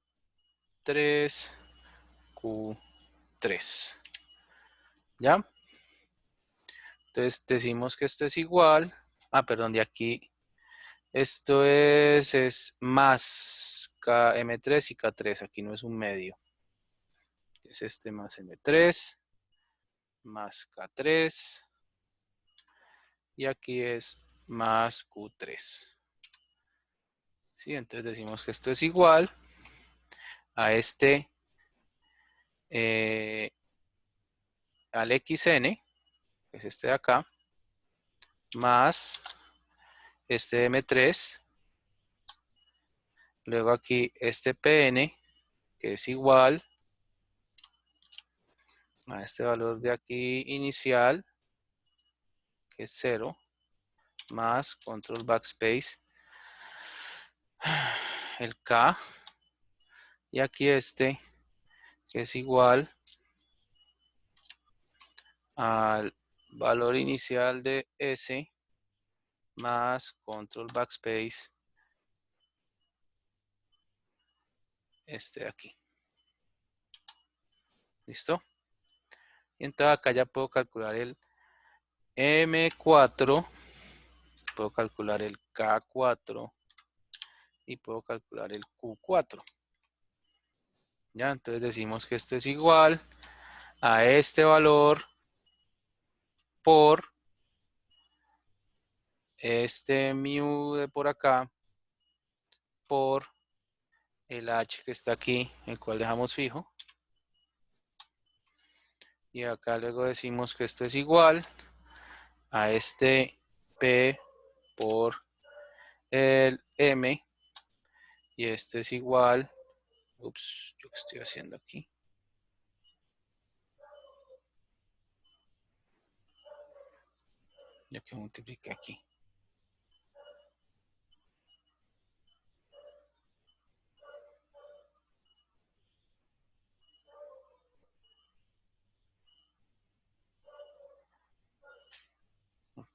Q3, ¿ya? Entonces decimos que esto es igual, perdón, de aquí, esto es más M3 y K3, aquí no es un medio, es este más M3, más K3, y aquí es más Q3. ¿Sí? Entonces decimos que esto es igual a al XN, que es este de acá, más este M3, luego aquí este PN, que es igual a este valor de aquí inicial, que es 0, más control backspace, el K, y aquí este, que es igual al valor inicial de S, más control backspace, este de aquí. ¿Listo? Y entonces acá ya puedo calcular el M4, puedo calcular el K4 y puedo calcular el Q4. Ya, entonces decimos que esto es igual a este valor por este mu de por acá por el H que está aquí, el cual dejamos fijo. Y acá luego decimos que esto es igual a este P por el M. Y este es igual. Ups, ¿yo qué estoy haciendo aquí? Yo que multipliqué aquí.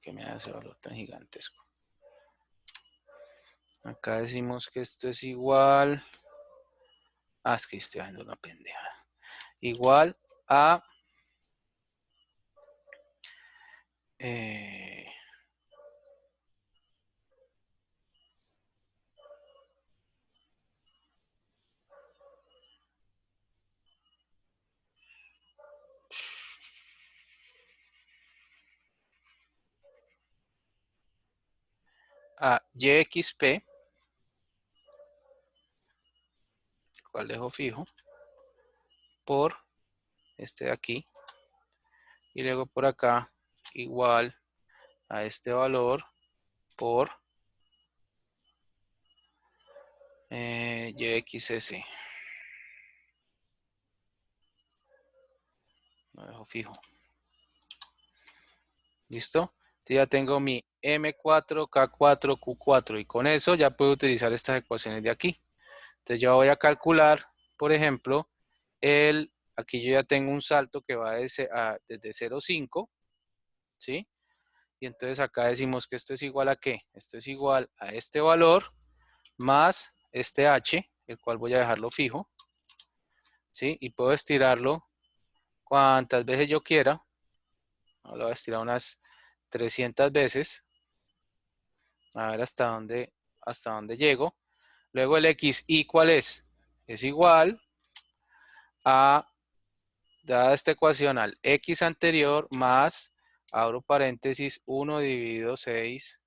¿Qué me da ese valor tan gigantesco? Acá decimos que esto es igual. Ah, es que estoy haciendo una pendeja. Igual a YXP, cual dejo fijo, por este de aquí. Y luego por acá, igual a este valor por YXS. Lo dejo fijo. ¿Listo? Entonces ya tengo mi M4, K4, Q4 y con eso ya puedo utilizar estas ecuaciones de aquí. Entonces yo voy a calcular, por ejemplo, aquí yo ya tengo un salto que va desde 0,5, ¿sí? Y entonces acá decimos que esto es igual a ¿qué? Esto es igual a este valor más este H, el cual voy a dejarlo fijo, ¿sí? Y puedo estirarlo cuantas veces yo quiera. Lo voy a estirar unas 300 veces. A ver hasta dónde llego. Luego el XY, ¿cuál es? Es igual a, dada esta ecuación, al X anterior más, abro paréntesis, 1 dividido 6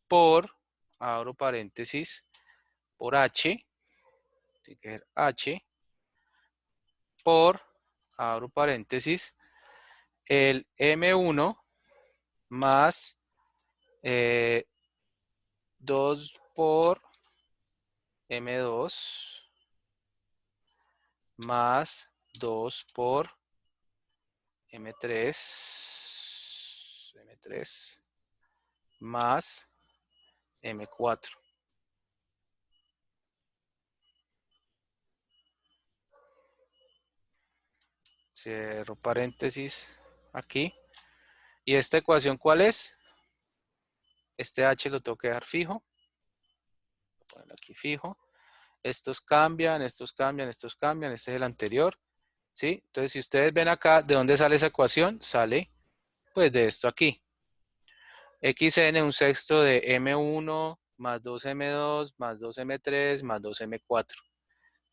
por, abro paréntesis, por H, tiene que ser H, por, abro paréntesis, el M1 más 2 por M2 más 2 por M3 más M4. Cierro paréntesis aquí. ¿Y esta ecuación cuál es? Este H lo tengo que dejar fijo. Voy a ponerlo aquí fijo. Estos cambian, estos cambian, estos cambian. Este es el anterior. ¿Sí? Entonces, si ustedes ven acá, ¿de dónde sale esa ecuación? Sale, pues, de esto aquí. XN, un sexto de M1 más 2M2 más 2M3 más 2M4.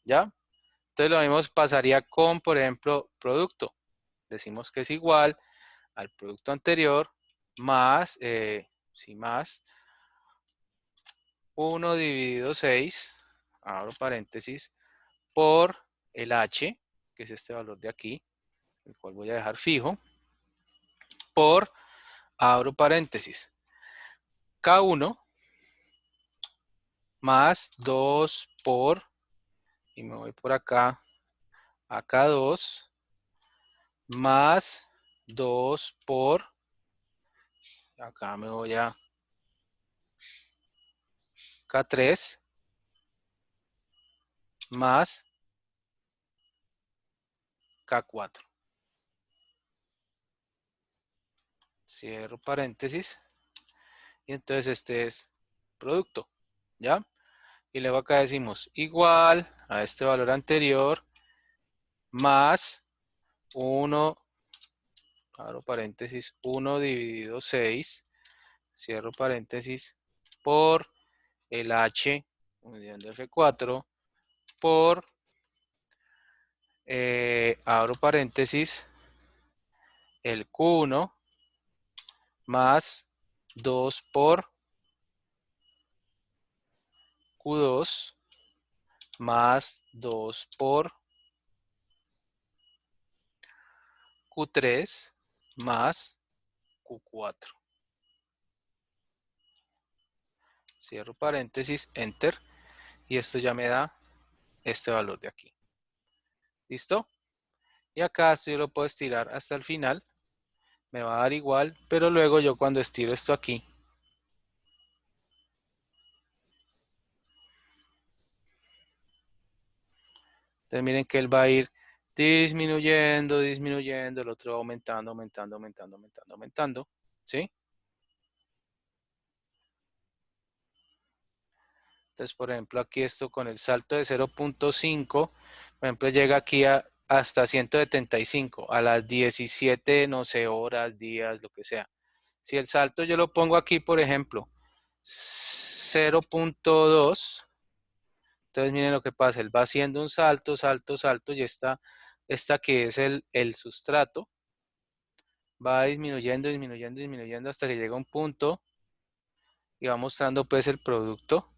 ¿Ya? Entonces, lo mismo pasaría con, por ejemplo, producto. Decimos que es igual al producto anterior más, más 1 dividido 6, abro paréntesis, por el H, que es este valor de aquí, el cual voy a dejar fijo, por, abro paréntesis, K1 más 2 por, y me voy por acá, a K2 más 2 por, acá me voy a K3 más K4. Cierro paréntesis. Y entonces este es producto. ¿Ya? Y luego acá decimos igual a este valor anterior más 1, abro paréntesis, 1 dividido 6, cierro paréntesis, por el H, uniendo F4, por, abro paréntesis, el Q1 más 2 por Q2 más 2 por Q3 más Q4. Cierro paréntesis, enter, y esto ya me da este valor de aquí. ¿Listo? Y acá esto yo lo puedo estirar hasta el final. Me va a dar igual, pero luego yo cuando estiro esto aquí, entonces miren que él va a ir disminuyendo, disminuyendo, el otro va aumentando, aumentando, aumentando, aumentando, aumentando, ¿sí? Entonces, por ejemplo, aquí esto con el salto de 0.5, por ejemplo, llega aquí hasta 175, a las 17, no sé, horas, días, lo que sea. Si el salto yo lo pongo aquí, por ejemplo, 0.2, entonces miren lo que pasa, él va haciendo un salto, salto, salto, y esta que es el sustrato, va disminuyendo, disminuyendo, disminuyendo hasta que llega a un punto y va mostrando pues el producto.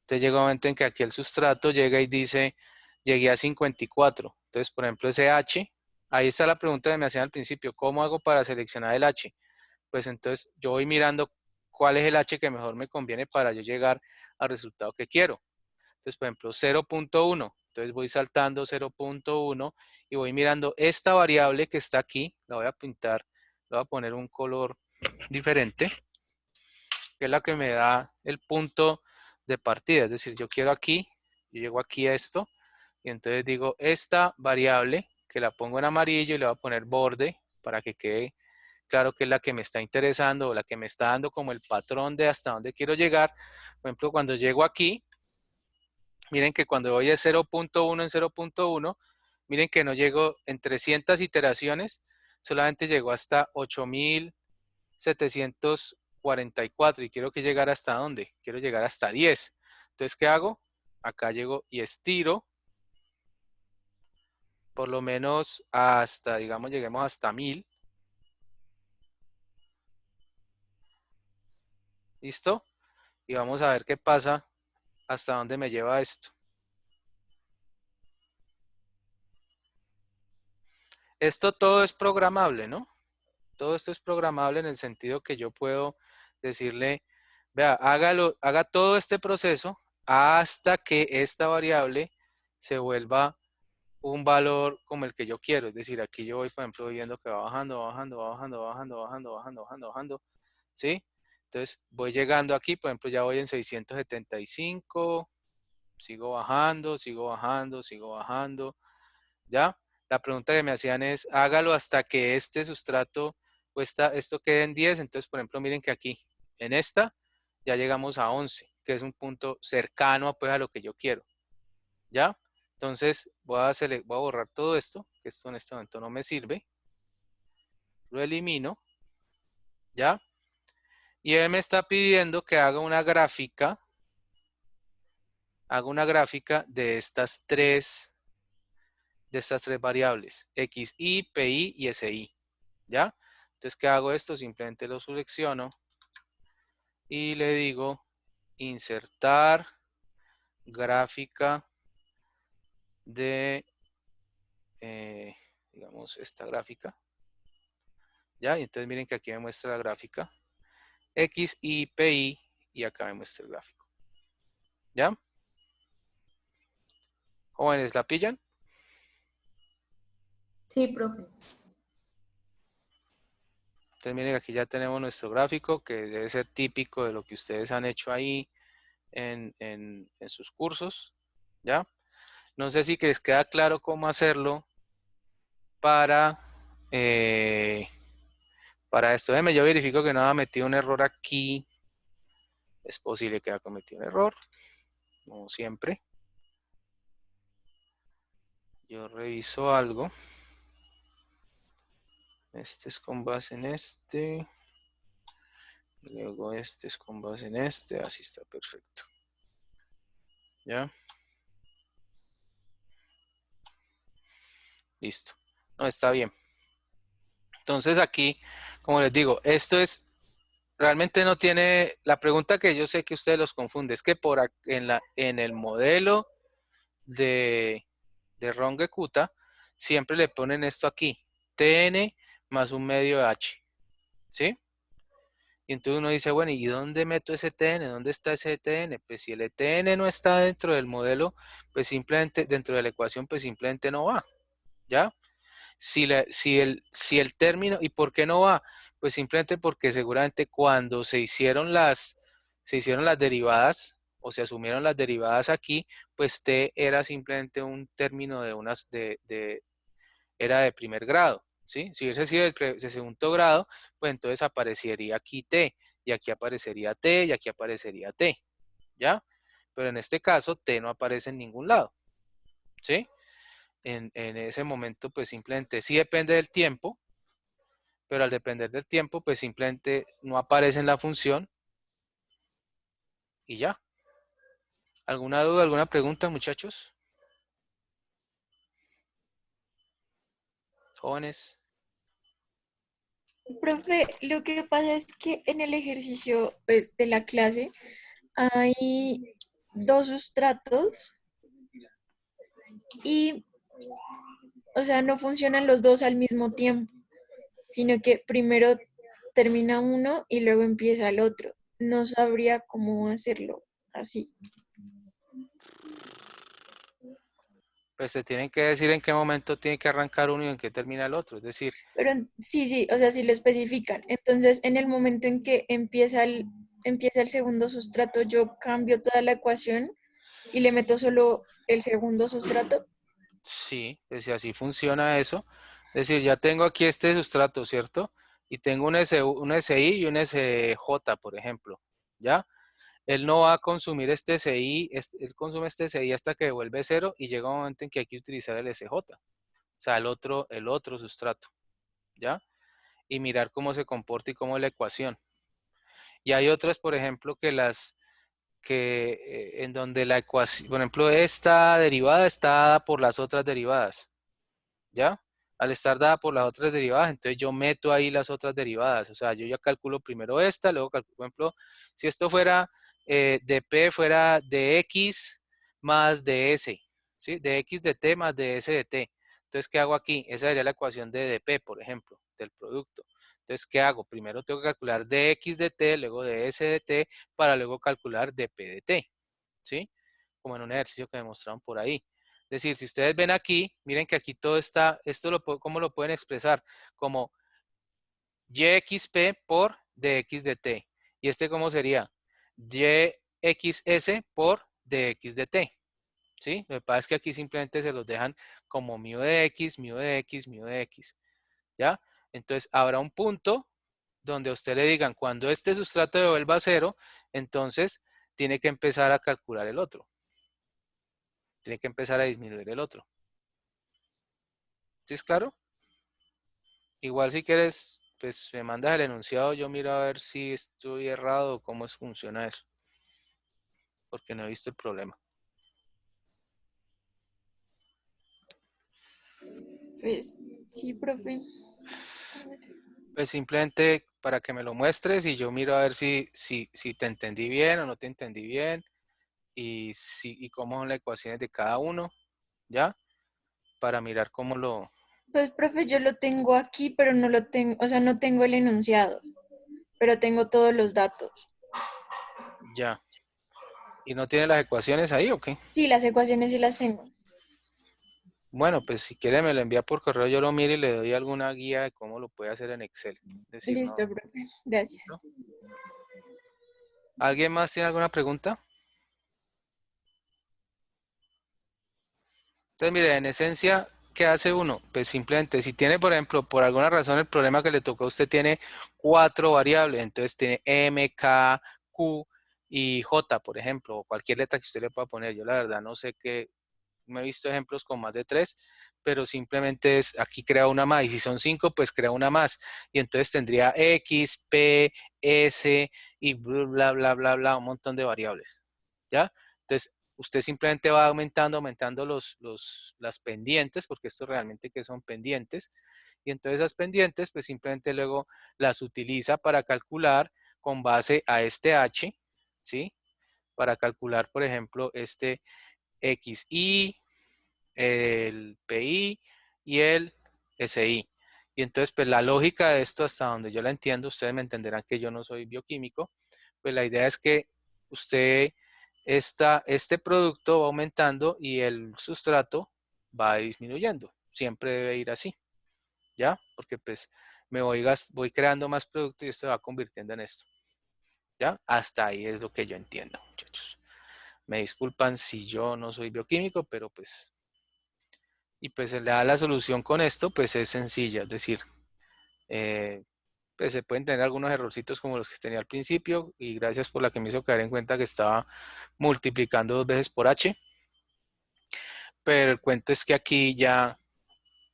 Entonces llega un momento en que aquí el sustrato llega y dice, llegué a 54. Entonces, por ejemplo, ese H, ahí está la pregunta que me hacían al principio, ¿cómo hago para seleccionar el H? Pues entonces yo voy mirando cuál es el H que mejor me conviene para yo llegar al resultado que quiero. Entonces, por ejemplo, 0.1. Entonces voy saltando 0.1 y voy mirando esta variable que está aquí, la voy a pintar, le voy a poner un color diferente, que es la que me da el punto de partida. Es decir, yo quiero aquí, yo llego aquí a esto, y entonces digo, esta variable, que la pongo en amarillo y le voy a poner borde, para que quede claro que es la que me está interesando, o la que me está dando como el patrón de hasta dónde quiero llegar. Por ejemplo, cuando llego aquí, miren que cuando voy de 0.1 en 0.1, miren que no llego en 300 iteraciones, solamente llego hasta 8744 y quiero que llegar hasta dónde? Quiero llegar hasta 10. Entonces, ¿qué hago? Acá llego y estiro, por lo menos hasta, digamos, lleguemos hasta 1000. ¿Listo? Y vamos a ver qué pasa, hasta dónde me lleva esto. Esto todo es programable, ¿no? Todo esto es programable en el sentido que yo puedo decirle, vea, haga todo este proceso hasta que esta variable se vuelva un valor como el que yo quiero. Es decir, aquí yo voy, por ejemplo, viendo que va bajando, va bajando, va bajando, va bajando, va bajando, va bajando, bajando, bajando, ¿sí? Entonces voy llegando aquí, por ejemplo, ya voy en 675, sigo bajando, sigo bajando, sigo bajando, ¿ya? La pregunta que me hacían es, hágalo hasta que este sustrato o esto quede en 10. Entonces, por ejemplo, miren que aquí, en esta, ya llegamos a 11, que es un punto cercano pues, a lo que yo quiero, ¿ya? Entonces, voy a borrar todo esto, que esto en este momento no me sirve. Lo elimino, ¿ya? Y él me está pidiendo que haga una gráfica de estas tres variables, XI, PI y SI, ¿ya? Entonces, ¿qué hago esto? Simplemente lo selecciono y le digo insertar gráfica de, digamos, esta gráfica, ¿ya? Y entonces miren que aquí me muestra la gráfica, XI, PI, y acá me muestra el gráfico, ¿ya? Jóvenes, ¿la pillan? Sí, profe. Entonces miren que aquí ya tenemos nuestro gráfico, que debe ser típico de lo que ustedes han hecho ahí en sus cursos, ¿ya? No sé si les queda claro cómo hacerlo para esto. Déjeme, yo verifico que no ha metido un error aquí Es posible que haya cometido un error, como siempre. Yo reviso algo. Este es con base en este. Luego este es con base en este. Así está perfecto. ¿Ya? Listo. No, está bien. Entonces aquí, como les digo, esto es, realmente no tiene, la pregunta que yo sé que ustedes los confunden, es que en el modelo de Runge-Kutta, siempre le ponen esto aquí, TN más un medio H, ¿sí? Y entonces uno dice, bueno, ¿y dónde meto ese TN? ¿Dónde está ese TN? Pues si el ETN no está dentro del modelo, pues simplemente, dentro de la ecuación, pues simplemente no va, ¿ya? Si el término, ¿y por qué no va? Pues simplemente porque seguramente cuando se hicieron las derivadas, o se asumieron las derivadas aquí, pues T era simplemente un término era de primer grado, ¿sí? Si hubiese sido de segundo grado, pues entonces aparecería aquí T, y aquí aparecería T, y aquí aparecería T, ¿ya? Pero en este caso, T no aparece en ningún lado, ¿sí? En ese momento, pues simplemente sí depende del tiempo, pero al depender del tiempo, pues simplemente no aparece en la función y ya. ¿Alguna duda, alguna pregunta, muchachos? Jóvenes. Profe, lo que pasa es que en el ejercicio pues, de la clase hay dos sustratos y, o sea, no funcionan los dos al mismo tiempo, sino que primero termina uno y luego empieza el otro. No sabría cómo hacerlo así. Pues te tienen que decir en qué momento tiene que arrancar uno y en qué termina el otro. Es decir, Pero sí, o sea, sí lo especifican. Entonces, en el momento en que empieza el segundo sustrato, yo cambio toda la ecuación y le meto solo el segundo sustrato. sí, pues si así funciona eso. Es decir, ya tengo aquí este sustrato, ¿cierto? Y tengo un SI y un SJ, por ejemplo, ¿ya? Él no va a consumir este SI, él consume este SI hasta que devuelve cero y llega un momento en que hay que utilizar el SJ, o sea, el otro sustrato, ¿ya? Y mirar cómo se comporta y cómo es la ecuación. Y hay otras, por ejemplo, en donde la ecuación, por ejemplo, esta derivada está dada por las otras derivadas, ¿ya? Al estar dada por las otras derivadas, entonces yo meto ahí las otras derivadas, o sea, yo ya calculo primero esta, luego calculo, por ejemplo, si esto fuera de P fuera de X más de S, ¿sí? De X de T más de S de T. Entonces, ¿qué hago aquí? Esa sería la ecuación de dp, por ejemplo, del producto. Entonces, ¿qué hago? Primero tengo que calcular dx de t, luego de s de t, para luego calcular dp de t, ¿sí? Como en un ejercicio que me mostraron por ahí. Es decir, si ustedes ven aquí, miren que aquí todo está, ¿cómo lo pueden expresar? Como yxp por dx de t. ¿Y este cómo sería? yxs por dx de t. ¿Sí? Lo que pasa es que aquí simplemente se los dejan como mu de x, mu de x, mu de x. ¿Ya? Entonces habrá un punto donde a usted le digan, cuando este sustrato devuelva cero, entonces tiene que empezar a calcular el otro. Tiene que empezar a disminuir el otro. ¿Sí es claro? Igual si quieres, pues me mandas el enunciado, yo miro a ver si estoy errado o cómo funciona eso. Porque no he visto el problema. Pues sí, profe. Pues simplemente para que me lo muestres y yo miro a ver si te entendí bien o no te entendí bien y cómo son las ecuaciones de cada uno, ¿ya? Para mirar cómo lo... Pues, profe, yo lo tengo aquí, pero no lo tengo, o sea, no tengo el enunciado, pero tengo todos los datos. Ya. ¿Y no tiene las ecuaciones ahí o qué? Sí, las ecuaciones sí las tengo. Bueno, pues si quiere me lo envía por correo, yo lo miro y le doy alguna guía de cómo lo puede hacer en Excel. Es decir, no, Listo, profe. Gracias. ¿no? ¿Alguien más tiene alguna pregunta? Entonces, mire, en esencia, ¿qué hace uno? Pues simplemente, si tiene, por ejemplo, por alguna razón el problema que le tocó a usted tiene 4 variables, entonces tiene M, K, Q, y J, por ejemplo, o cualquier letra que usted le pueda poner. Yo la verdad no sé qué, no he visto ejemplos con más de 3, pero simplemente es, aquí crea una más, y si son 5, pues crea una más, y entonces tendría X, P, S, y bla, bla, bla, bla, un montón de variables, ¿ya? Entonces, usted simplemente va aumentando las pendientes, porque esto realmente que son pendientes, y entonces esas pendientes, pues simplemente luego las utiliza para calcular con base a este H, ¿sí? Para calcular, por ejemplo, este XI, el PI y el SI. Y entonces, pues la lógica de esto, hasta donde yo la entiendo, ustedes me entenderán que yo no soy bioquímico, pues la idea es que usted, este producto va aumentando y el sustrato va disminuyendo. Siempre debe ir así, ¿ya? Porque pues voy creando más producto y esto va convirtiendo en esto, ¿ya? Hasta ahí es lo que yo entiendo, muchachos. Me disculpan si yo no soy bioquímico, pero pues... Y pues se le da la solución con esto, pues es sencilla, es decir, pues se pueden tener algunos errorcitos como los que tenía al principio, y gracias por la que me hizo caer en cuenta que estaba multiplicando 2 veces por H, pero el cuento es que aquí ya,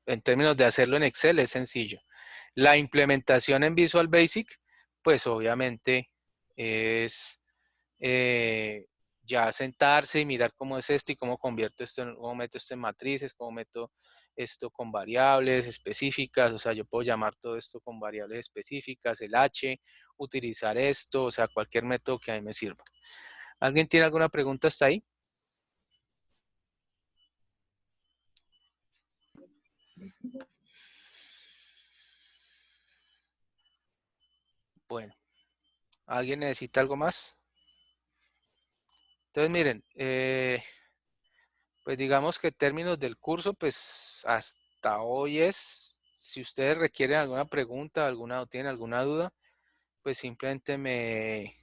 en términos de hacerlo en Excel, es sencillo. La implementación en Visual Basic, pues obviamente es ya sentarse y mirar cómo es esto y cómo convierto esto, cómo meto esto en matrices, cómo meto esto con variables específicas, o sea, yo puedo llamar todo esto con variables específicas, el H, utilizar esto, o sea, cualquier método que a mí me sirva. ¿Alguien tiene alguna pregunta hasta ahí? Bueno, ¿alguien necesita algo más? Entonces, miren, pues digamos que en términos del curso, pues hasta hoy es, si ustedes requieren alguna pregunta, o tienen alguna duda, pues simplemente me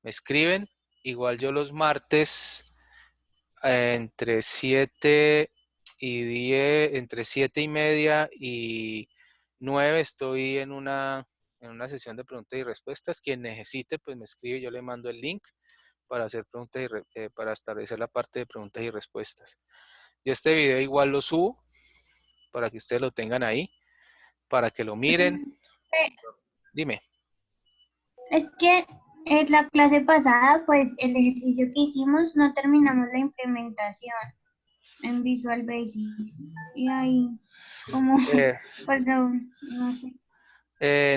escriben. Igual yo los martes entre 7 y 10, entre 7 y media y 9 estoy en una sesión de preguntas y respuestas. Quien necesite, pues me escribe, yo le mando el link para hacer preguntas para establecer la parte de preguntas y respuestas. Yo este video igual lo subo para que ustedes lo tengan ahí, para que lo miren. Dime. Es que en la clase pasada, pues el ejercicio que hicimos no terminamos la implementación en Visual Basic. Y ahí, como, perdón, no sé.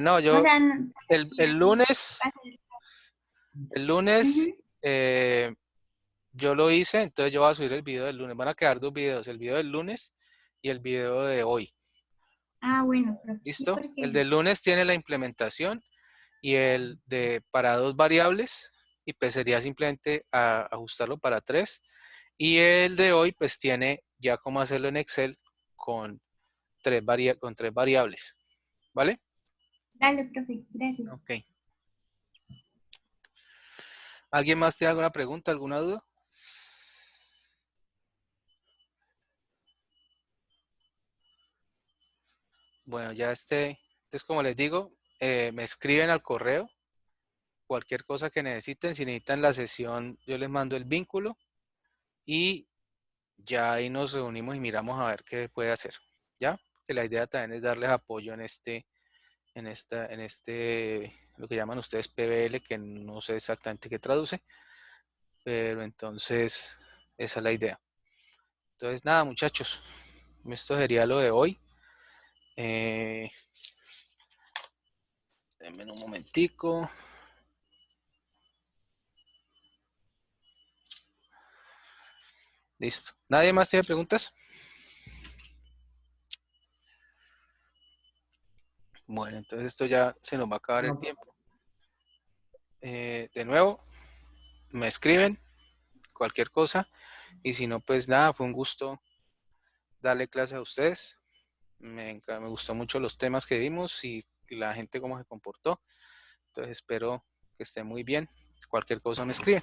No, yo O sea, no, el lunes, Ujú. yo lo hice, entonces yo voy a subir el video del lunes. Van a quedar 2 videos, el video del lunes y el video de hoy. Ah, bueno, pero sí, ¿Listo? porque El del lunes tiene la implementación y el de para 2 variables, y pues sería simplemente ajustarlo para 3. Y el de hoy pues tiene ya cómo hacerlo en Excel con 3 variables. ¿Vale? Dale, profe, gracias. Ok. ¿Alguien más tiene alguna pregunta, alguna duda? Bueno, ya entonces como les digo, me escriben al correo cualquier cosa que necesiten. Si necesitan la sesión, yo les mando el vínculo y ya ahí nos reunimos y miramos a ver qué puede hacer. ¿Ya? Que la idea también es darles apoyo en lo que llaman ustedes PBL, que no sé exactamente qué traduce, pero entonces esa es la idea. Entonces nada, muchachos, esto sería lo de hoy. Denme un momentico. Listo. ¿Nadie más tiene preguntas? Bueno, entonces esto ya se nos va a acabar el tiempo. De nuevo, me escriben cualquier cosa, y si no, pues nada, fue un gusto darle clase a ustedes. Me gustó mucho los temas que dimos y la gente cómo se comportó. Entonces espero que estén muy bien. Cualquier cosa me escriben.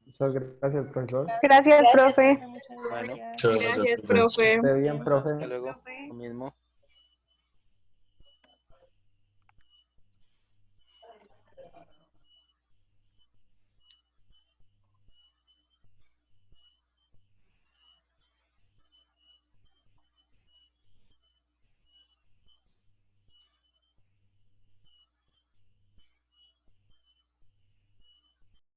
Muchas gracias, profesor. Gracias, profe. Muchas Bueno, gracias. Gracias, profe. Esté bien, profe. hasta luego. Lo mismo.